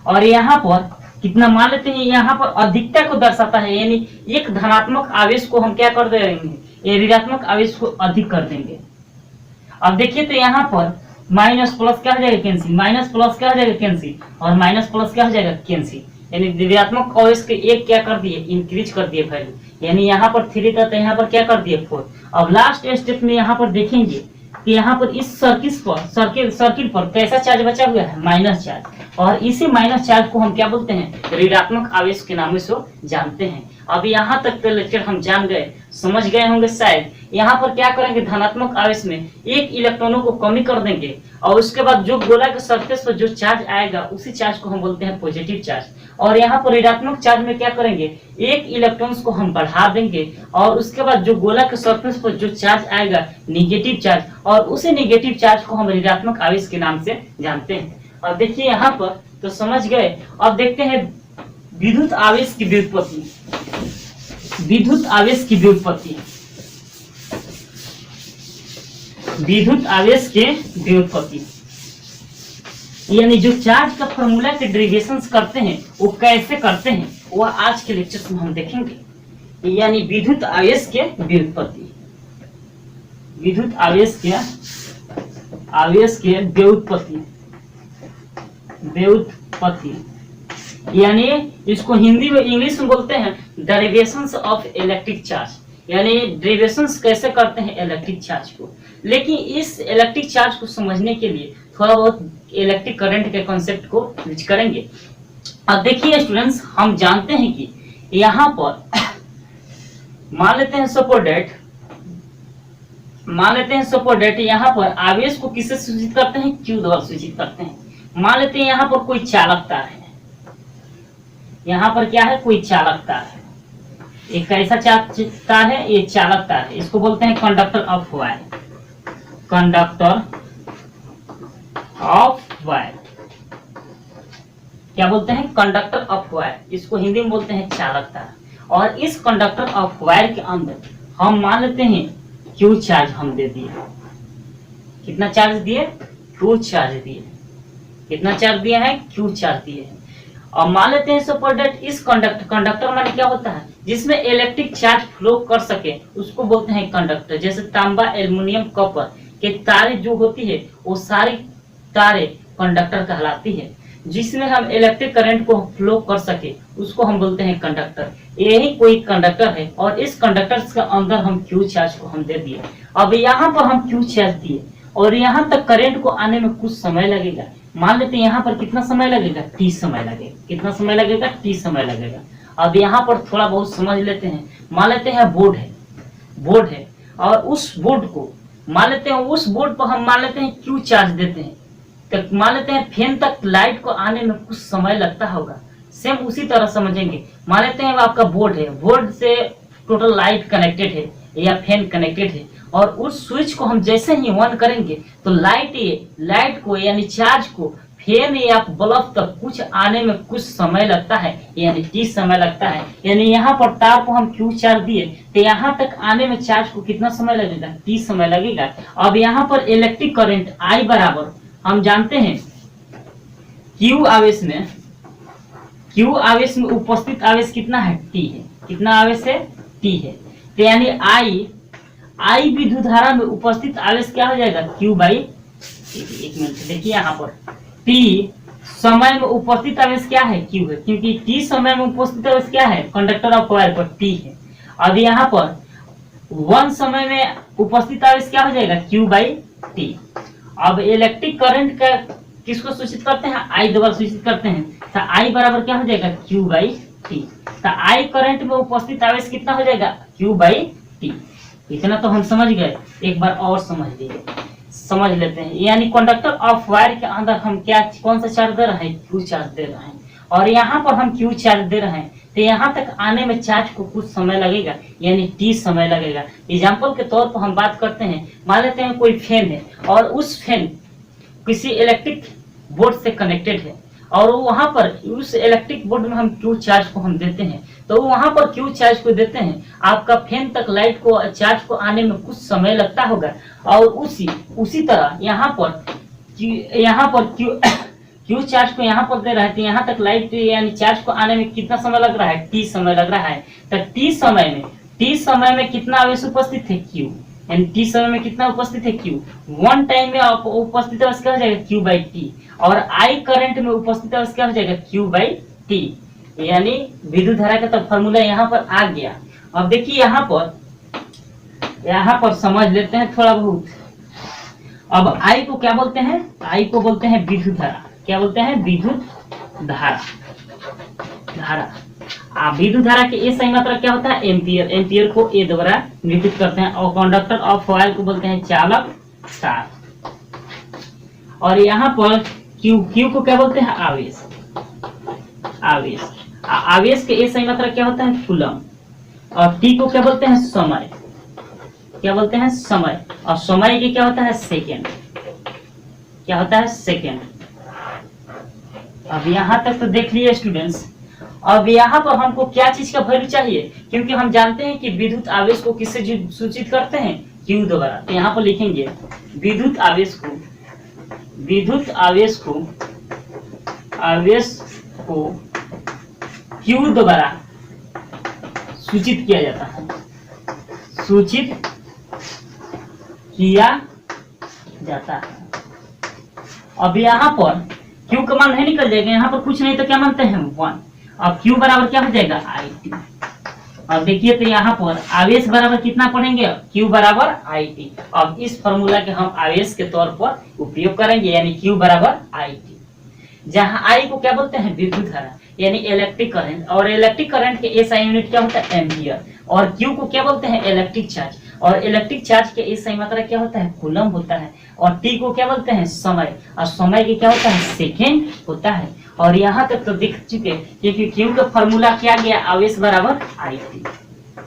और यहाँ पर कितना मान लेते हैं, यहाँ पर अधिकता को दर्शाता है, यानी एक धनात्मक आवेश को हम क्या कर देंगे, ये ऋणात्मक आवेश को अधिक कर देंगे। अब देखिए तो यहाँ पर माइनस प्लस क्या हो जाएगा, कैंसिल, माइनस प्लस क्या हो जाएगा, कैंसिल, और माइनस प्लस क्या हो जाएगा, कैंसिल। यानी ऋणात्मक आवेश के एक क्या कर दिए, इंक्रीज कर दिए वैल्यू, यानी यहाँ पर 3 था तो यहाँ पर क्या कर दिए 4। अब लास्ट स्टेप में यहाँ पर देखेंगे कि यहाँ पर इस सर्किल पर कैसा चार्ज बचा हुआ है, माइनस चार्ज, और इसी माइनस चार्ज को हम क्या बोलते हैं, ऋणात्मक आवेश के नाम से जानते हैं। अब यहाँ तक के लेक्चर हम जान गए, समझ गए होंगे शायद। यहाँ पर क्या करेंगे, धनात्मक आवेश में एक इलेक्ट्रॉनों को कमी कर देंगे, और उसके बाद जो गोला के सरफेस पर जो चार्ज आएगा उसी चार्ज को हम बोलते हैं पॉजिटिव चार्ज। और यहाँ पर ऋणात्मक चार्ज में क्या करेंगे, एक इलेक्ट्रॉन्स को हम बढ़ा देंगे, और उसके बाद जो गोला के सरफेस पर जो चार्ज आएगा निगेटिव चार्ज, और उसी निगेटिव चार्ज को हम ऋणात्मक आवेश के नाम से जानते हैं। और देखिए यहाँ पर तो समझ गए। अब देखते हैं विद्युत आवेश की व्युत्पत्ति। विद्युत आवेश की व्युत्पत्ति, विद्युत आवेश के व्युत्पत्ति, यानी जो चार्ज का फॉर्मूला के डेरिवेशंस करते हैं वो कैसे करते हैं, वो आज के लेक्चर में हम देखेंगे। यानी विद्युत आवेश के व्युत्पत्ति, विद्युत आवेश के व्युत्पत्ति, व्युत्पत्ति, यानी इसको हिंदी में इंग्लिश में बोलते हैं डेरिवेशंस ऑफ इलेक्ट्रिक चार्ज, यानी डेरिवेशंस कैसे करते हैं इलेक्ट्रिक चार्ज को। लेकिन इस इलेक्ट्रिक चार्ज को समझने के लिए थोड़ा बहुत इलेक्ट्रिक करंट के कॉन्सेप्ट को यूज करेंगे। अब देखिए स्टूडेंट्स, हम जानते हैं कि यहाँ पर मान लेते हैं सपोज डेट यहाँ पर आवेश को किससे सूचित करते हैं, क्यू द्वारा सूचित करते हैं। मान लेते हैं यहाँ पर कोई चालक तार है, यहाँ पर क्या है, कोई चालक तार है। एक कैसा तार है, ये चालक तार है, इसको बोलते हैं conductor of wire, conductor of wire, क्या बोलते हैं, कंडक्टर ऑफ वायर, इसको हिंदी में बोलते हैं चालक तार। और इस कंडक्टर ऑफ वायर के अंदर हम मान लेते हैं क्यू चार्ज हम दे दिए। कितना चार्ज दिए, क्यू चार्ज दिए। कितना चार्ज दिया है, क्यू चार्ज दिए है। और मान लेते हैं सपोज दैट इस कंडक्टर माने क्या होता है, जिसमें इलेक्ट्रिक चार्ज फ्लो कर सके उसको बोलते हैं कंडक्टर। जैसे तांबा, एल्युमिनियम, कॉपर के तारे जो होती है वो सारी तारे कंडक्टर कहलाती है। जिसमें हम इलेक्ट्रिक करंट को फ्लो कर सके उसको हम बोलते हैं कंडक्टर। यही कोई कंडक्टर है और इस कंडक्टर के अंदर हम क्यू चार्ज को हम दे दिए। अब यहाँ पर हम क्यू चार्ज दिए और यहाँ तक करंट को आने में कुछ समय लगेगा। मान लेते हैं यहाँ पर कितना समय लगेगा, टी समय लगेगा। कितना समय लगेगा, टी समय लगेगा। अब यहाँ पर थोड़ा बहुत समझ लेते हैं। मान लेते हैं बोर्ड है और उस बोर्ड को मान लेते हैं, उस बोर्ड पर हम मान लेते हैं क्यू चार्ज देते हैं। तो मान लेते हैं फैन तक लाइट को आने में कुछ समय लगता होगा। सेम उसी तरह समझेंगे। मान लेते हैं आपका बोर्ड है, बोर्ड से टोटल लाइट कनेक्टेड है या फैन कनेक्टेड है और उस स्विच को हम जैसे ही ऑन करेंगे तो लाइट को यानी चार्ज को फैन या बल्ब तक कुछ आने में कुछ समय लगता है, यानी टी समय लगता है। यानी यहाँ पर तार को हम क्यू चार्ज दिए तो यहाँ तक आने में चार्ज को कितना समय लगेगा, टी समय लगेगा। अब यहाँ पर इलेक्ट्रिक करंट आई बराबर हम जानते हैं क्यू आवेश में उपस्थित आवेश कितना है, टी है। कितना आवेश है, टी है। तो यानी आई विद्युत धारा में उपस्थित आवेश क्या हो जाएगा, क्यू बाई। एक मिनट देखिए, यहाँ पर टी समय में उपस्थित आवेश क्या है, क्यू है, क्योंकि टी समय में उपस्थित आवेश क्या है, कंडक्टर ऑफ वायर पर टी है। अब यहाँ पर 1 समय में उपस्थित आवेश क्या हो जाएगा, क्यू बाई टी। अब इलेक्ट्रिक करंट का किसको सूचित करते हैं, आई द्वारा सूचित करते हैं। तो आई बराबर क्या हो जाएगा, क्यू बाई टी। तो आई करंट में उपस्थित आवेश कितना हो जाएगा, क्यू बाई टी। इतना तो हम समझ गए। एक बार और समझ लेते हैं। यानी कंडक्टर ऑफ वायर के अंदर हम कौन सा चार्ज दे रहे हैं, क्यू चार्ज दे रहे हैं। और यहाँ पर हम क्यू चार्ज दे रहे हैं तो यहाँ तक आने में चार्ज को कुछ समय लगेगा, यानी टी समय लगेगा। एग्जाम्पल के तौर पर हम बात करते हैं। मान लेते हैं कोई फैन है और उस फैन किसी इलेक्ट्रिक बोर्ड से कनेक्टेड है और वहां पर उस इलेक्ट्रिक बोर्ड में हम क्यू चार्ज को हम देते हैं। तो वहां पर क्यू चार्ज को देते हैं, आपका फैन तक लाइट को चार्ज को आने में कुछ समय लगता होगा। और उसी उसी तरह यहाँ पर क्यू चार्ज को यहाँ पर दे रहे थे, यहाँ तक लाइट यानी चार्ज को आने में कितना समय लग रहा है, टी समय लग रहा है। तो टी समय में कितना आवेश उपस्थित है, क्यू, यानी टी समय में कितना उपस्थित है, क्यू। वन टाइम में उपस्थित आवेश क्या हो जाएगा, क्यू बाई टी। और आई करंट में उपस्थित आवेश क्या हो जाएगा, क्यू बाई टी। यानी विद्युत धारा का तो फॉर्मूला यहाँ पर आ गया। अब देखिए यहाँ पर समझ लेते हैं थोड़ा बहुत। अब आई को क्या बोलते हैं, आई को बोलते हैं विद्युत धारा। क्या बोलते हैं, विद्युत धारा। विद्युत धारा के ए सही मात्रा क्या होता है, एम्पियर। एम्पियर को ए द्वारा निरूपित करते हैं। और कंडक्टर ऑफ वायर को बोलते हैं चालक तार। और यहाँ पर क्यू को क्या बोलते हैं, आवेश। आवेश के ए सही मात्रा क्या होता है, कूलम। और टी को क्या बोलते हैं, समय। क्या बोलते हैं, समय। और समय के क्या होता है, सेकेंड। क्या होता है, सेकेंड। अब यहाँ तक तो देख लिए स्टूडेंट्स। अब यहाँ पर हमको क्या चीज का वैल्यू चाहिए, क्योंकि हम जानते हैं कि विद्युत आवेश को किससे सूचित करते हैं, क्यू द्वारा। तो यहाँ पर लिखेंगे विद्युत आवेश को क्यू द्वारा सूचित किया जाता है, सूचित किया जाता है। अब यहाँ पर क्यू का मान नहीं निकल जाएगा, यहाँ पर कुछ नहीं तो क्या मानते हैं, 1। अब क्यू बराबर क्या हो जाएगा, आई टी। अब देखिए तो यहाँ पर आवेश बराबर कितना पढ़ेंगे, क्यू बराबर आई टी। अब इस फॉर्मूला के हम आवेश के तौर पर उपयोग करेंगे, यानी क्यू बराबर आई टी। जहाँ आई को क्या बोलते हैं, विद्युत धारा यानी इलेक्ट्रिक करंट। और इलेक्ट्रिक करंट के एसआई यूनिट क्या होता है, एम्पियर। और क्यू को क्या बोलते हैं, इलेक्ट्रिक चार्ज। और इलेक्ट्रिक चार्ज के एसआई मात्रा क्या होता है, कूलम होता है। और टी को क्या बोलते हैं, समय। और समय के क्या होता है, सेकेंड होता है। और यहाँ तक तो देख चुके क्योंकि क्यू का फॉर्मूला क्या गया, आवेश बराबर आई टी।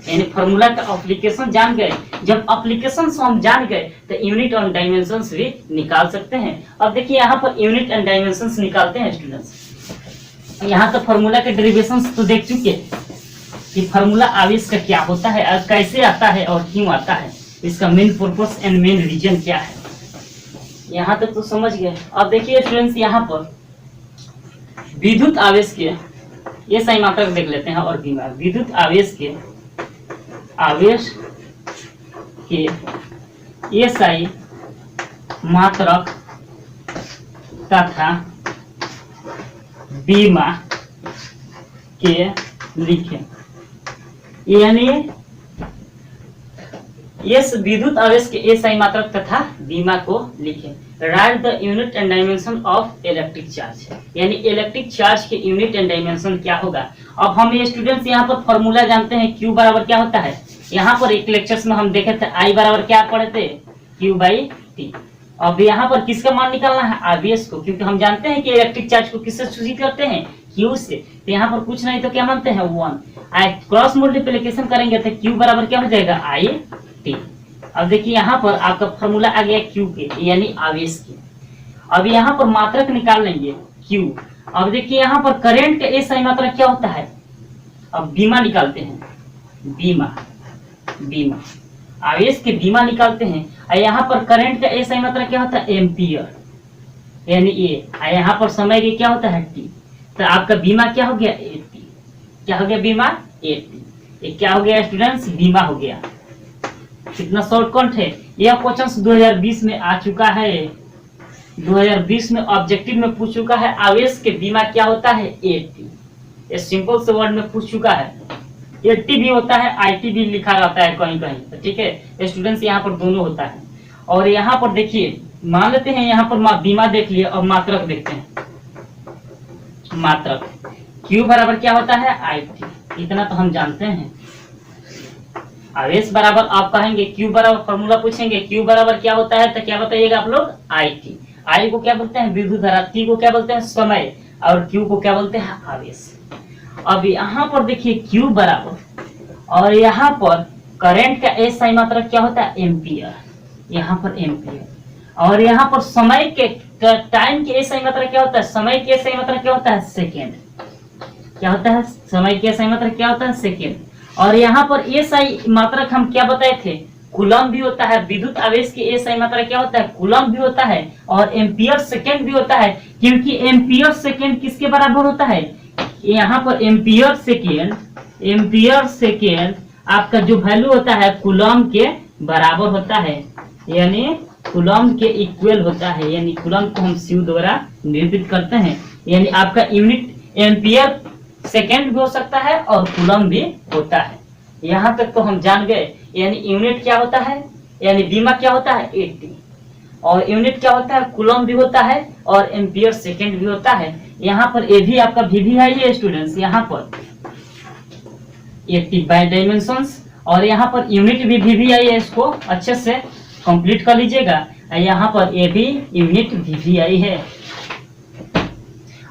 यानी फॉर्मूला का एप्लीकेशन जान गए। जब एप्लीकेशन हम जान गए तो यूनिट और डायमेंशंस भी निकाल सकते हैं। अब देखिए यहाँ पर यूनिट एंड डायमेंशंस निकालते हैं स्टूडेंट्स। यहाँ तो फॉर्मूला के डेरिवेशंस तो देख चुके कि फॉर्मूला आवेश का क्या होता है और कैसे आता है और क्यों आता है, इसका main purpose and main reason क्या है, यहाँ तक तो समझ गए। अब देखिए स्टूडेंट्स यहाँ पर विद्युत आवेश के ये सही मात्रक देख लेते हैं। और विद्युत आवेश के ये सही मात्रक तथा बीमा के लिखें। यानी इस विद्युत आवेश के एसआई मात्रक तथा बीमा को लिखें। Right the unit and dimension of electric charge. यानी इलेक्ट्रिक चार्ज के यूनिट एंड डायमेंशन क्या होगा। अब हम ये स्टूडेंट्स यहाँ पर फॉर्मूला जानते हैं, क्यू बराबर क्या होता है। यहाँ पर एक लेक्चर्स में हम देखे थे आई बराबर क्या पढ़े थे, क्यू बाई टी। अब यहाँ पर किसका मान निकालना है, आवेश को, क्योंकि हम जानते हैं कि इलेक्ट्रिक चार्ज को किससे सूचित करते हैं, क्यू से। तो यहाँ पर कुछ नहीं तो क्या मानते हैं, 1। क्रॉस मल्टीप्लिकेशन करेंगे तो क्यू बराबर क्या हो जाएगा, आई टी। अब देखिए यहाँ पर आपका फॉर्मूला आ गया क्यू के यानी आवेश के। अब यहाँ पर मात्रक निकाल लेंगे क्यू। अब देखिए यहाँ पर करंट का एसआई मात्रक क्या होता है। अब बीमा निकालते हैं, बीमा आवेश के बीमा निकालते हैं। और यहाँ पर करंट का एसआई मात्रक क्या होता है, एम्पियर यानी ए। यहाँ पर समय के क्या होता है, टी। तो आपका बीमा क्या हो गया, ए टी। क्या हो गया, बीमा ए टी। ये क्या हो गया स्टूडेंट्स, बीमा हो गया। कितना शॉर्टकट है। यह क्वेश्चन 2020 में आ चुका है। 2020 में ऑब्जेक्टिव में पूछ चुका है, आवेश के बीमा क्या होता है, एटी। ये सिंपल से वर्ड में पूछ चुका है। एटी भी होता है, आईटी भी लिखा रहता है कहीं कहीं, ठीक है स्टूडेंट्स। यहाँ पर दोनों होता है। और यहाँ पर देखिए मान लेते हैं, यहाँ पर बीमा देख लिए। और मात्रक देखते हैं, मात्रक क्यू बराबर क्या होता है, आई टी। इतना तो हम जानते हैं। आवेश बराबर आप कहेंगे क्यू बराबर, फॉर्मूला पूछेंगे क्यू बराबर क्या होता है तो क्या बताइएगा आप लोग, आई टी। आई को क्या बोलते हैं, विद्युत धारा। टी को क्या बोलते हैं, समय। और क्यू को क्या बोलते हैं, आवेश। अब यहाँ पर देखिए क्यू बराबर, और यहाँ पर करंट का एसआई मात्रक क्या होता है, एम्पियर। यहाँ पर एम्पियर। और यहाँ पर समय के टाइम के एसआई मात्रक क्या होता है, समय के एसआई मात्रक क्या होता है, सेकेंड। क्या होता है, समय के एसआई मात्रक क्या होता है, सेकेंड। और यहाँ पर एसआई मात्रक हम क्या बताए थे, कूलम भी होता है, विद्युत आवेश की एसआई मात्रा क्या होता है, कूलम भी होता है, और एम्पियर सेकेंड भी होता है, क्योंकि एम्पियर सेकेंड किसके बराबर होता है, यहाँ पर एम्पियर सेकेंड आपका जो वैल्यू होता है कूलम के बराबर होता है, यानी कूलम के इक्वल होता है, यानी कूलम को हम सी द्वारा निरूपित करते हैं, यानी आपका यूनिट एम्पियर सेकेंड भी हो सकता है और कूलम भी होता है। यहाँ तक तो हम जान गए, यानी यूनिट क्या होता है, यानी बीमा क्या होता है 80, और यूनिट क्या होता है, कूलम भी होता है और एम्पियर सेकेंड भी होता है। यहाँ पर ये भी आपका VVI है स्टूडेंट्स, यहाँ पर 80 बाय डायमेंशंस, और यहाँ पर यूनिट भी VVI है, इसको अच्छे से कंप्लीट कर लीजिएगा। यहाँ पर ये भी यूनिट VVI है।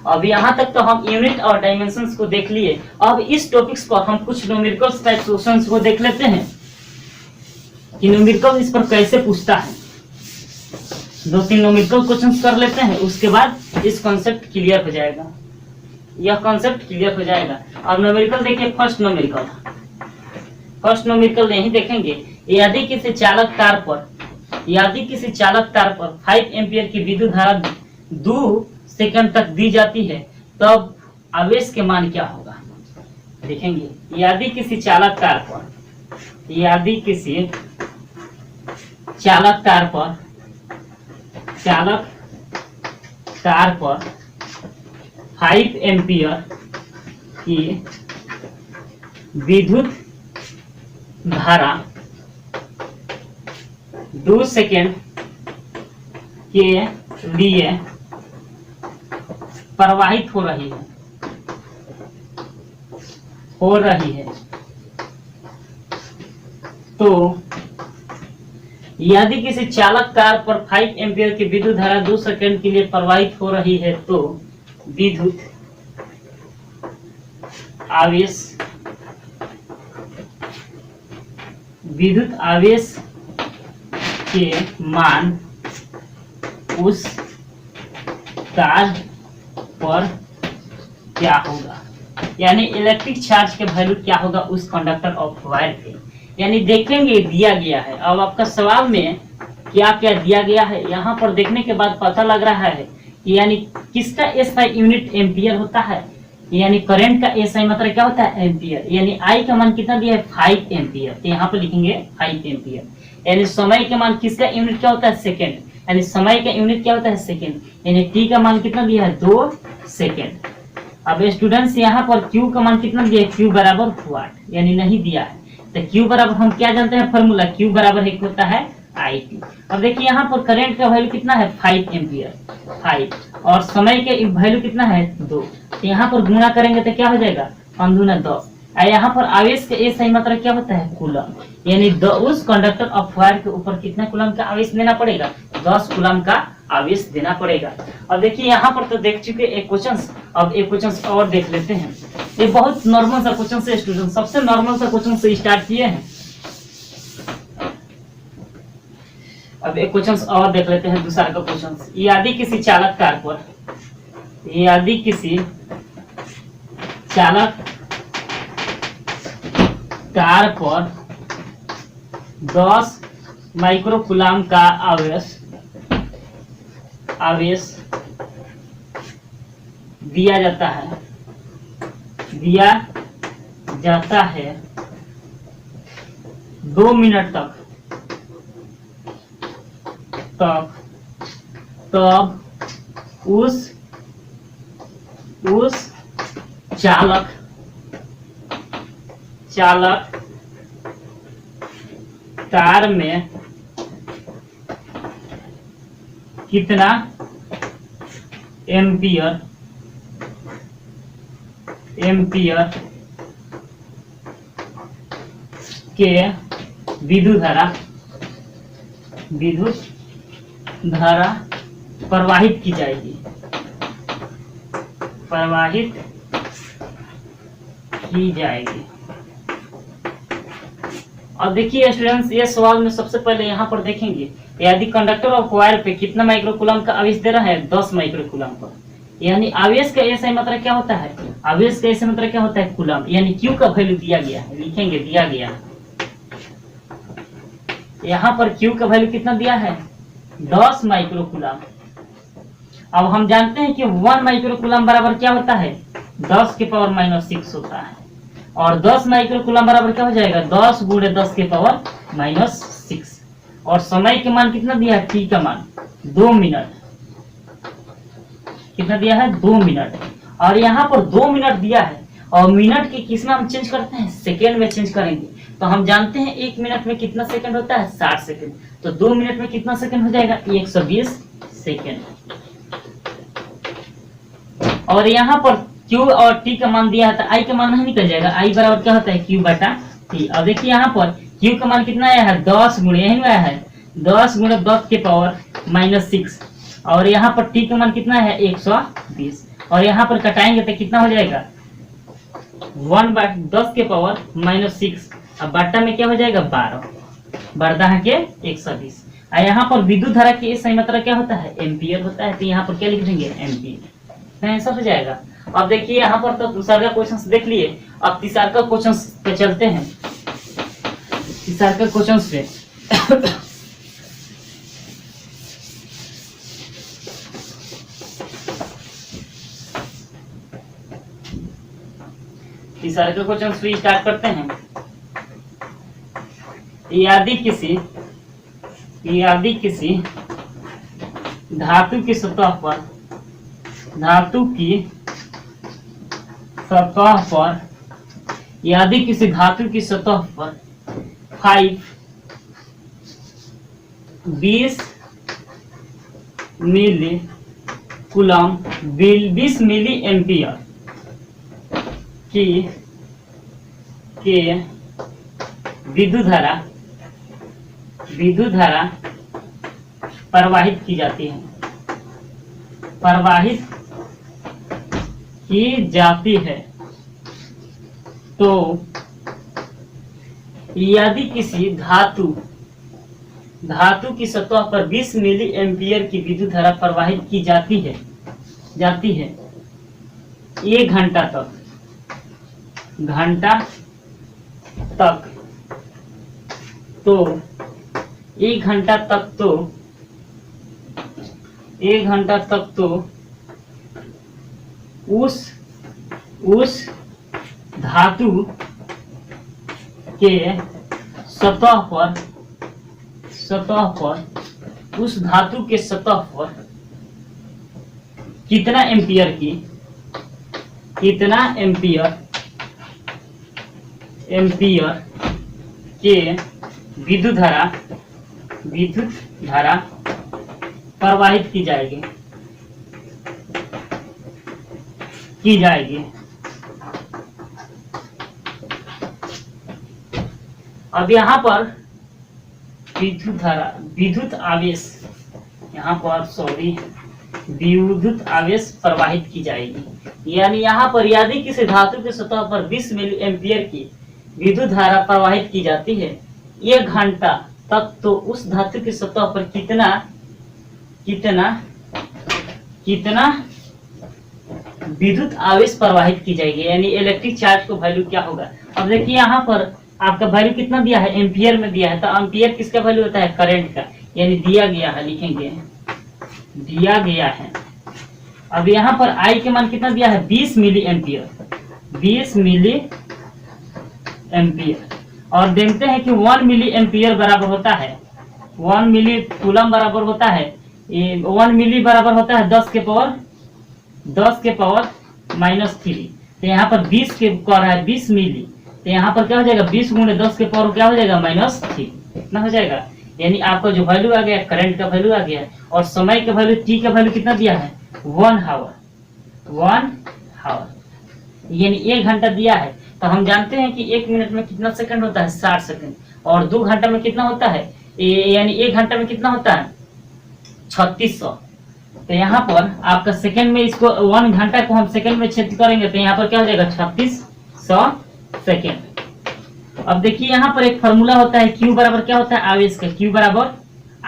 अब यहाँ तक तो हम यूनिट और डायमेंशंस को देख लिए। अब इस टॉपिक्स पर हम कुछ न्यूमेरिकल टाइप क्वेश्चंस को देख लेते हैं कि न्यूमेरिकल इस पर कैसे पूछता है। 2-3 न्यूमेरिकल क्वेश्चंस कर लेते हैं, उसके बाद इस कॉन्सेप्ट क्लियर हो जाएगा, यह कॉन्सेप्ट क्लियर हो जाएगा। अब न्यूमेरिकल देखिए, फर्स्ट न्यूमेरिकल यही देखेंगे। यदि किसी चालक तार पर 5 एम्पियर की विद्युत धारा 2 सेकंड तक दी जाती है, तब आवेश के मान क्या होगा, देखेंगे। यदि किसी चालक तार पर 5 एम्पियर की विद्युत धारा 2 सेकंड के लिए प्रवाहित हो रही है, तो यदि किसी चालक तार पर 5 एम्पियर की विद्युत धारा 2 सेकंड के लिए प्रवाहित हो रही है, तो विद्युत आवेश के मान उस तार पर क्या होगा, यानी इलेक्ट्रिक चार्ज के वैल्यू क्या होगा उस कंडक्टर ऑफ वायर पे। यानी देखेंगे दिया गया है। अब आपका सवाल में क्या क्या दिया गया है, यहाँ पर देखने के बाद पता लग रहा है कि यानी किसका एसआई यूनिट एम्पियर होता है, यानी करंट का एसआई मात्रा क्या होता है, एम्पियर। यानी आई का मान कितना दिया है, 5 एम्पियर, तो यहाँ पर लिखेंगे 5 एम्पियर। यानी समय के मान किसका यूनिट क्या होता है, सेकेंड, यानी समय का यूनिट क्या होता है, सेकेंड। यानी टी का मान कितना दिया है, 2 सेकेंड। अब स्टूडेंट्स यहाँ पर क्यू का मान कितना दिया है, क्यू बराबर वाट, यानी नहीं दिया है। तो क्यू बराबर हम क्या जानते हैं, फॉर्मूला क्यू बराबर एक होता है IT। अब देखिए यहाँ पर करंट का वैल्यू कितना है, 5 एम्पियर, 5, और समय के वैल्यू कितना है, 2। तो यहाँ पर गुणा करेंगे तो क्या हो जाएगा, 5 दूना 10। यहाँ पर आवेश का एसआई मात्रा क्या होता है, कूलम, यानी उस कंडक्टर ऑफ वायर के ऊपर कितना कूलम का आवेश देना पड़ेगा, 10 कूलम का आवेश देना पड़ेगा। अब देखिए यहाँ पर तो देख चुके एक क्वेश्चन, अब एक क्वेश्चन और देख लेते हैं। ये बहुत नॉर्मल सा क्वेश्चन से स्टूडेंट, सबसे नॉर्मल सा क्वेश्चन से स्टार्ट किए हैं। अब एक क्वेश्चन और देख लेते हैं, दूसरा का क्वेश्चन। यदि किसी चालक तार पर 10 माइक्रोकूलम का आवेश दिया जाता है 2 मिनट तब उस चालक तार में कितना एम्पियर के विद्युत धारा प्रवाहित की जाएगी, अब देखिए स्टूडेंट्स, ये सवाल में सबसे पहले यहाँ पर देखेंगे, यदि कंडक्टर ऑफ वायर पे कितना माइक्रोकूलम का आवेश दे रहा है, 10 माइक्रोकूलम पर। यानी आवेश का एसआई मात्रा क्या होता है, आवेश का एसआई मात्रा क्या होता है, कूलम। यानी क्यू का वैल्यू दिया गया है, लिखेंगे दिया गया है। यहाँ पर Q का वैल्यू कितना दिया है 10 माइक्रोकूलम। अब हम जानते हैं कि 1 माइक्रोकूलम बराबर क्या होता है 10 के पावर -6 होता है, और 10 माइक्रोकूलम बराबर क्या हो जाएगा 10 गुणे 10 के पावर -6। और समय के मान कितना दिया है T का मान 2 मिनट, कितना दिया है 2 मिनट। और यहाँ पर 2 मिनट दिया है, और मिनट के किस में हम चेंज करते हैं सेकेंड में चेंज करेंगे। तो हम जानते हैं 1 मिनट में कितना सेकंड होता है 60 सेकंड, तो 2 मिनट में कितना सेकंड हो जाएगा 120 सेकंड। और यहाँ पर Q और T का मान दिया है तो I का मान नहीं निकल जाएगा, I बराबर क्या होता है Q बटा T। अब देखिए यहाँ पर Q का मान कितना आया है 10 गुणे, यही आया है 10 गुणे 10 के पावर -6, और यहाँ पर T का मान कितना है 120, और यहाँ पर कटाएंगे तो कितना हो जाएगा 1/10 के पावर -6, अब बट्टा में क्या हो जाएगा 12, 12 के 120। और यहाँ पर विद्युत धारा की सही मात्रा क्या होता है एम्पियर होता है, तो यहाँ पर क्या लिख देंगे एम्पियर, तो ऐसा हो जाएगा। अब देखिए यहाँ पर तो दूसरा का क्वेश्चन देख लिए, अब तीसरा का क्वेश्चन पे चलते हैं। तीसरा का क्वेश्चन पे तीसरा का क्वेश्चन से स्टार्ट करते हैं। यदि किसी धातु की सतह पर यदि किसी धातु की सतह पर 20 मिली कूलम 20 मिली एम्पियर की विद्युत धारा प्रवाहित की जाती है, तो यदि किसी धातु की सतह पर 20 मिली एम्पियर की विद्युत धारा प्रवाहित की जाती है 1 घंटा तक, तो 1 घंटा तक तो उस धातु के सतह पर कितना एम्पियर के विद्युत धारा प्रवाहित की जाएगी। अब यहाँ पर विद्युत आवेश प्रवाहित की जाएगी। यानी यहाँ पर यदि किसी धातु की सतह पर 20 मिली एम्पियर की विद्युत धारा प्रवाहित की जाती है 1 घंटा तक, तो उस धातु की सतह पर कितना विद्युत आवेश प्रवाहित की जाएगी, यानी इलेक्ट्रिक चार्ज को वैल्यू क्या होगा। अब देखिए यहाँ पर आपका वैल्यू कितना दिया है एम्पियर में दिया है, तो एम्पियर किसका वैल्यू होता है करंट का, यानी दिया गया है, लिखेंगे दिया गया है। अब यहाँ पर आई के मान कितना दिया है 20 मिली एम्पियर, और देखते हैं कि 1 मिली एम्पियर बराबर होता है 1 मिली कूलम बराबर होता है 1 मिली बराबर होता है 10 के पावर -3, तो यहाँ पर 20 के कर रहा है 20 मिली, तो यहाँ पर क्या हो जाएगा 20 गुणे 10 के पावर क्या हो जाएगा -3, इतना हो जाएगा। यानी आपका जो वैल्यू आ गया करंट का वैल्यू आ गया, और समय का वैल्यू टी का वैल्यू कितना दिया है 1 आवर, यानी 1 घंटा दिया है। तो हम जानते हैं कि 1 मिनट में कितना सेकंड होता है 60 सेकंड, और 2 घंटा में कितना होता है, यानी 1 घंटा में कितना होता है 3600। तो यहाँ पर आपका सेकंड में इसको 1 घंटा को हम सेकंड में छेद करेंगे, तो यहाँ पर क्या हो जाएगा 3600 सेकंड। अब देखिए यहाँ पर एक फार्मूला होता है Q बराबर क्या होता है आवेश का, Q बराबर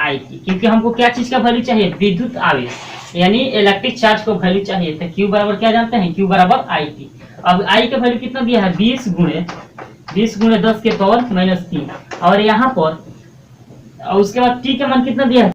IT, क्योंकि हमको क्या चीज का वैल्यू चाहिए विद्युत आवेश, यानी इलेक्ट्रिक चार्ज को वैल्यू चाहिए, तो Q बराबर क्या जानते हैं Q बराबर IT। अब I का वैल्यू कितना दिया है 20 गुणे 10 के पावर -3, और यहाँ पर और उसके बाद टी का मान कितना दिया है?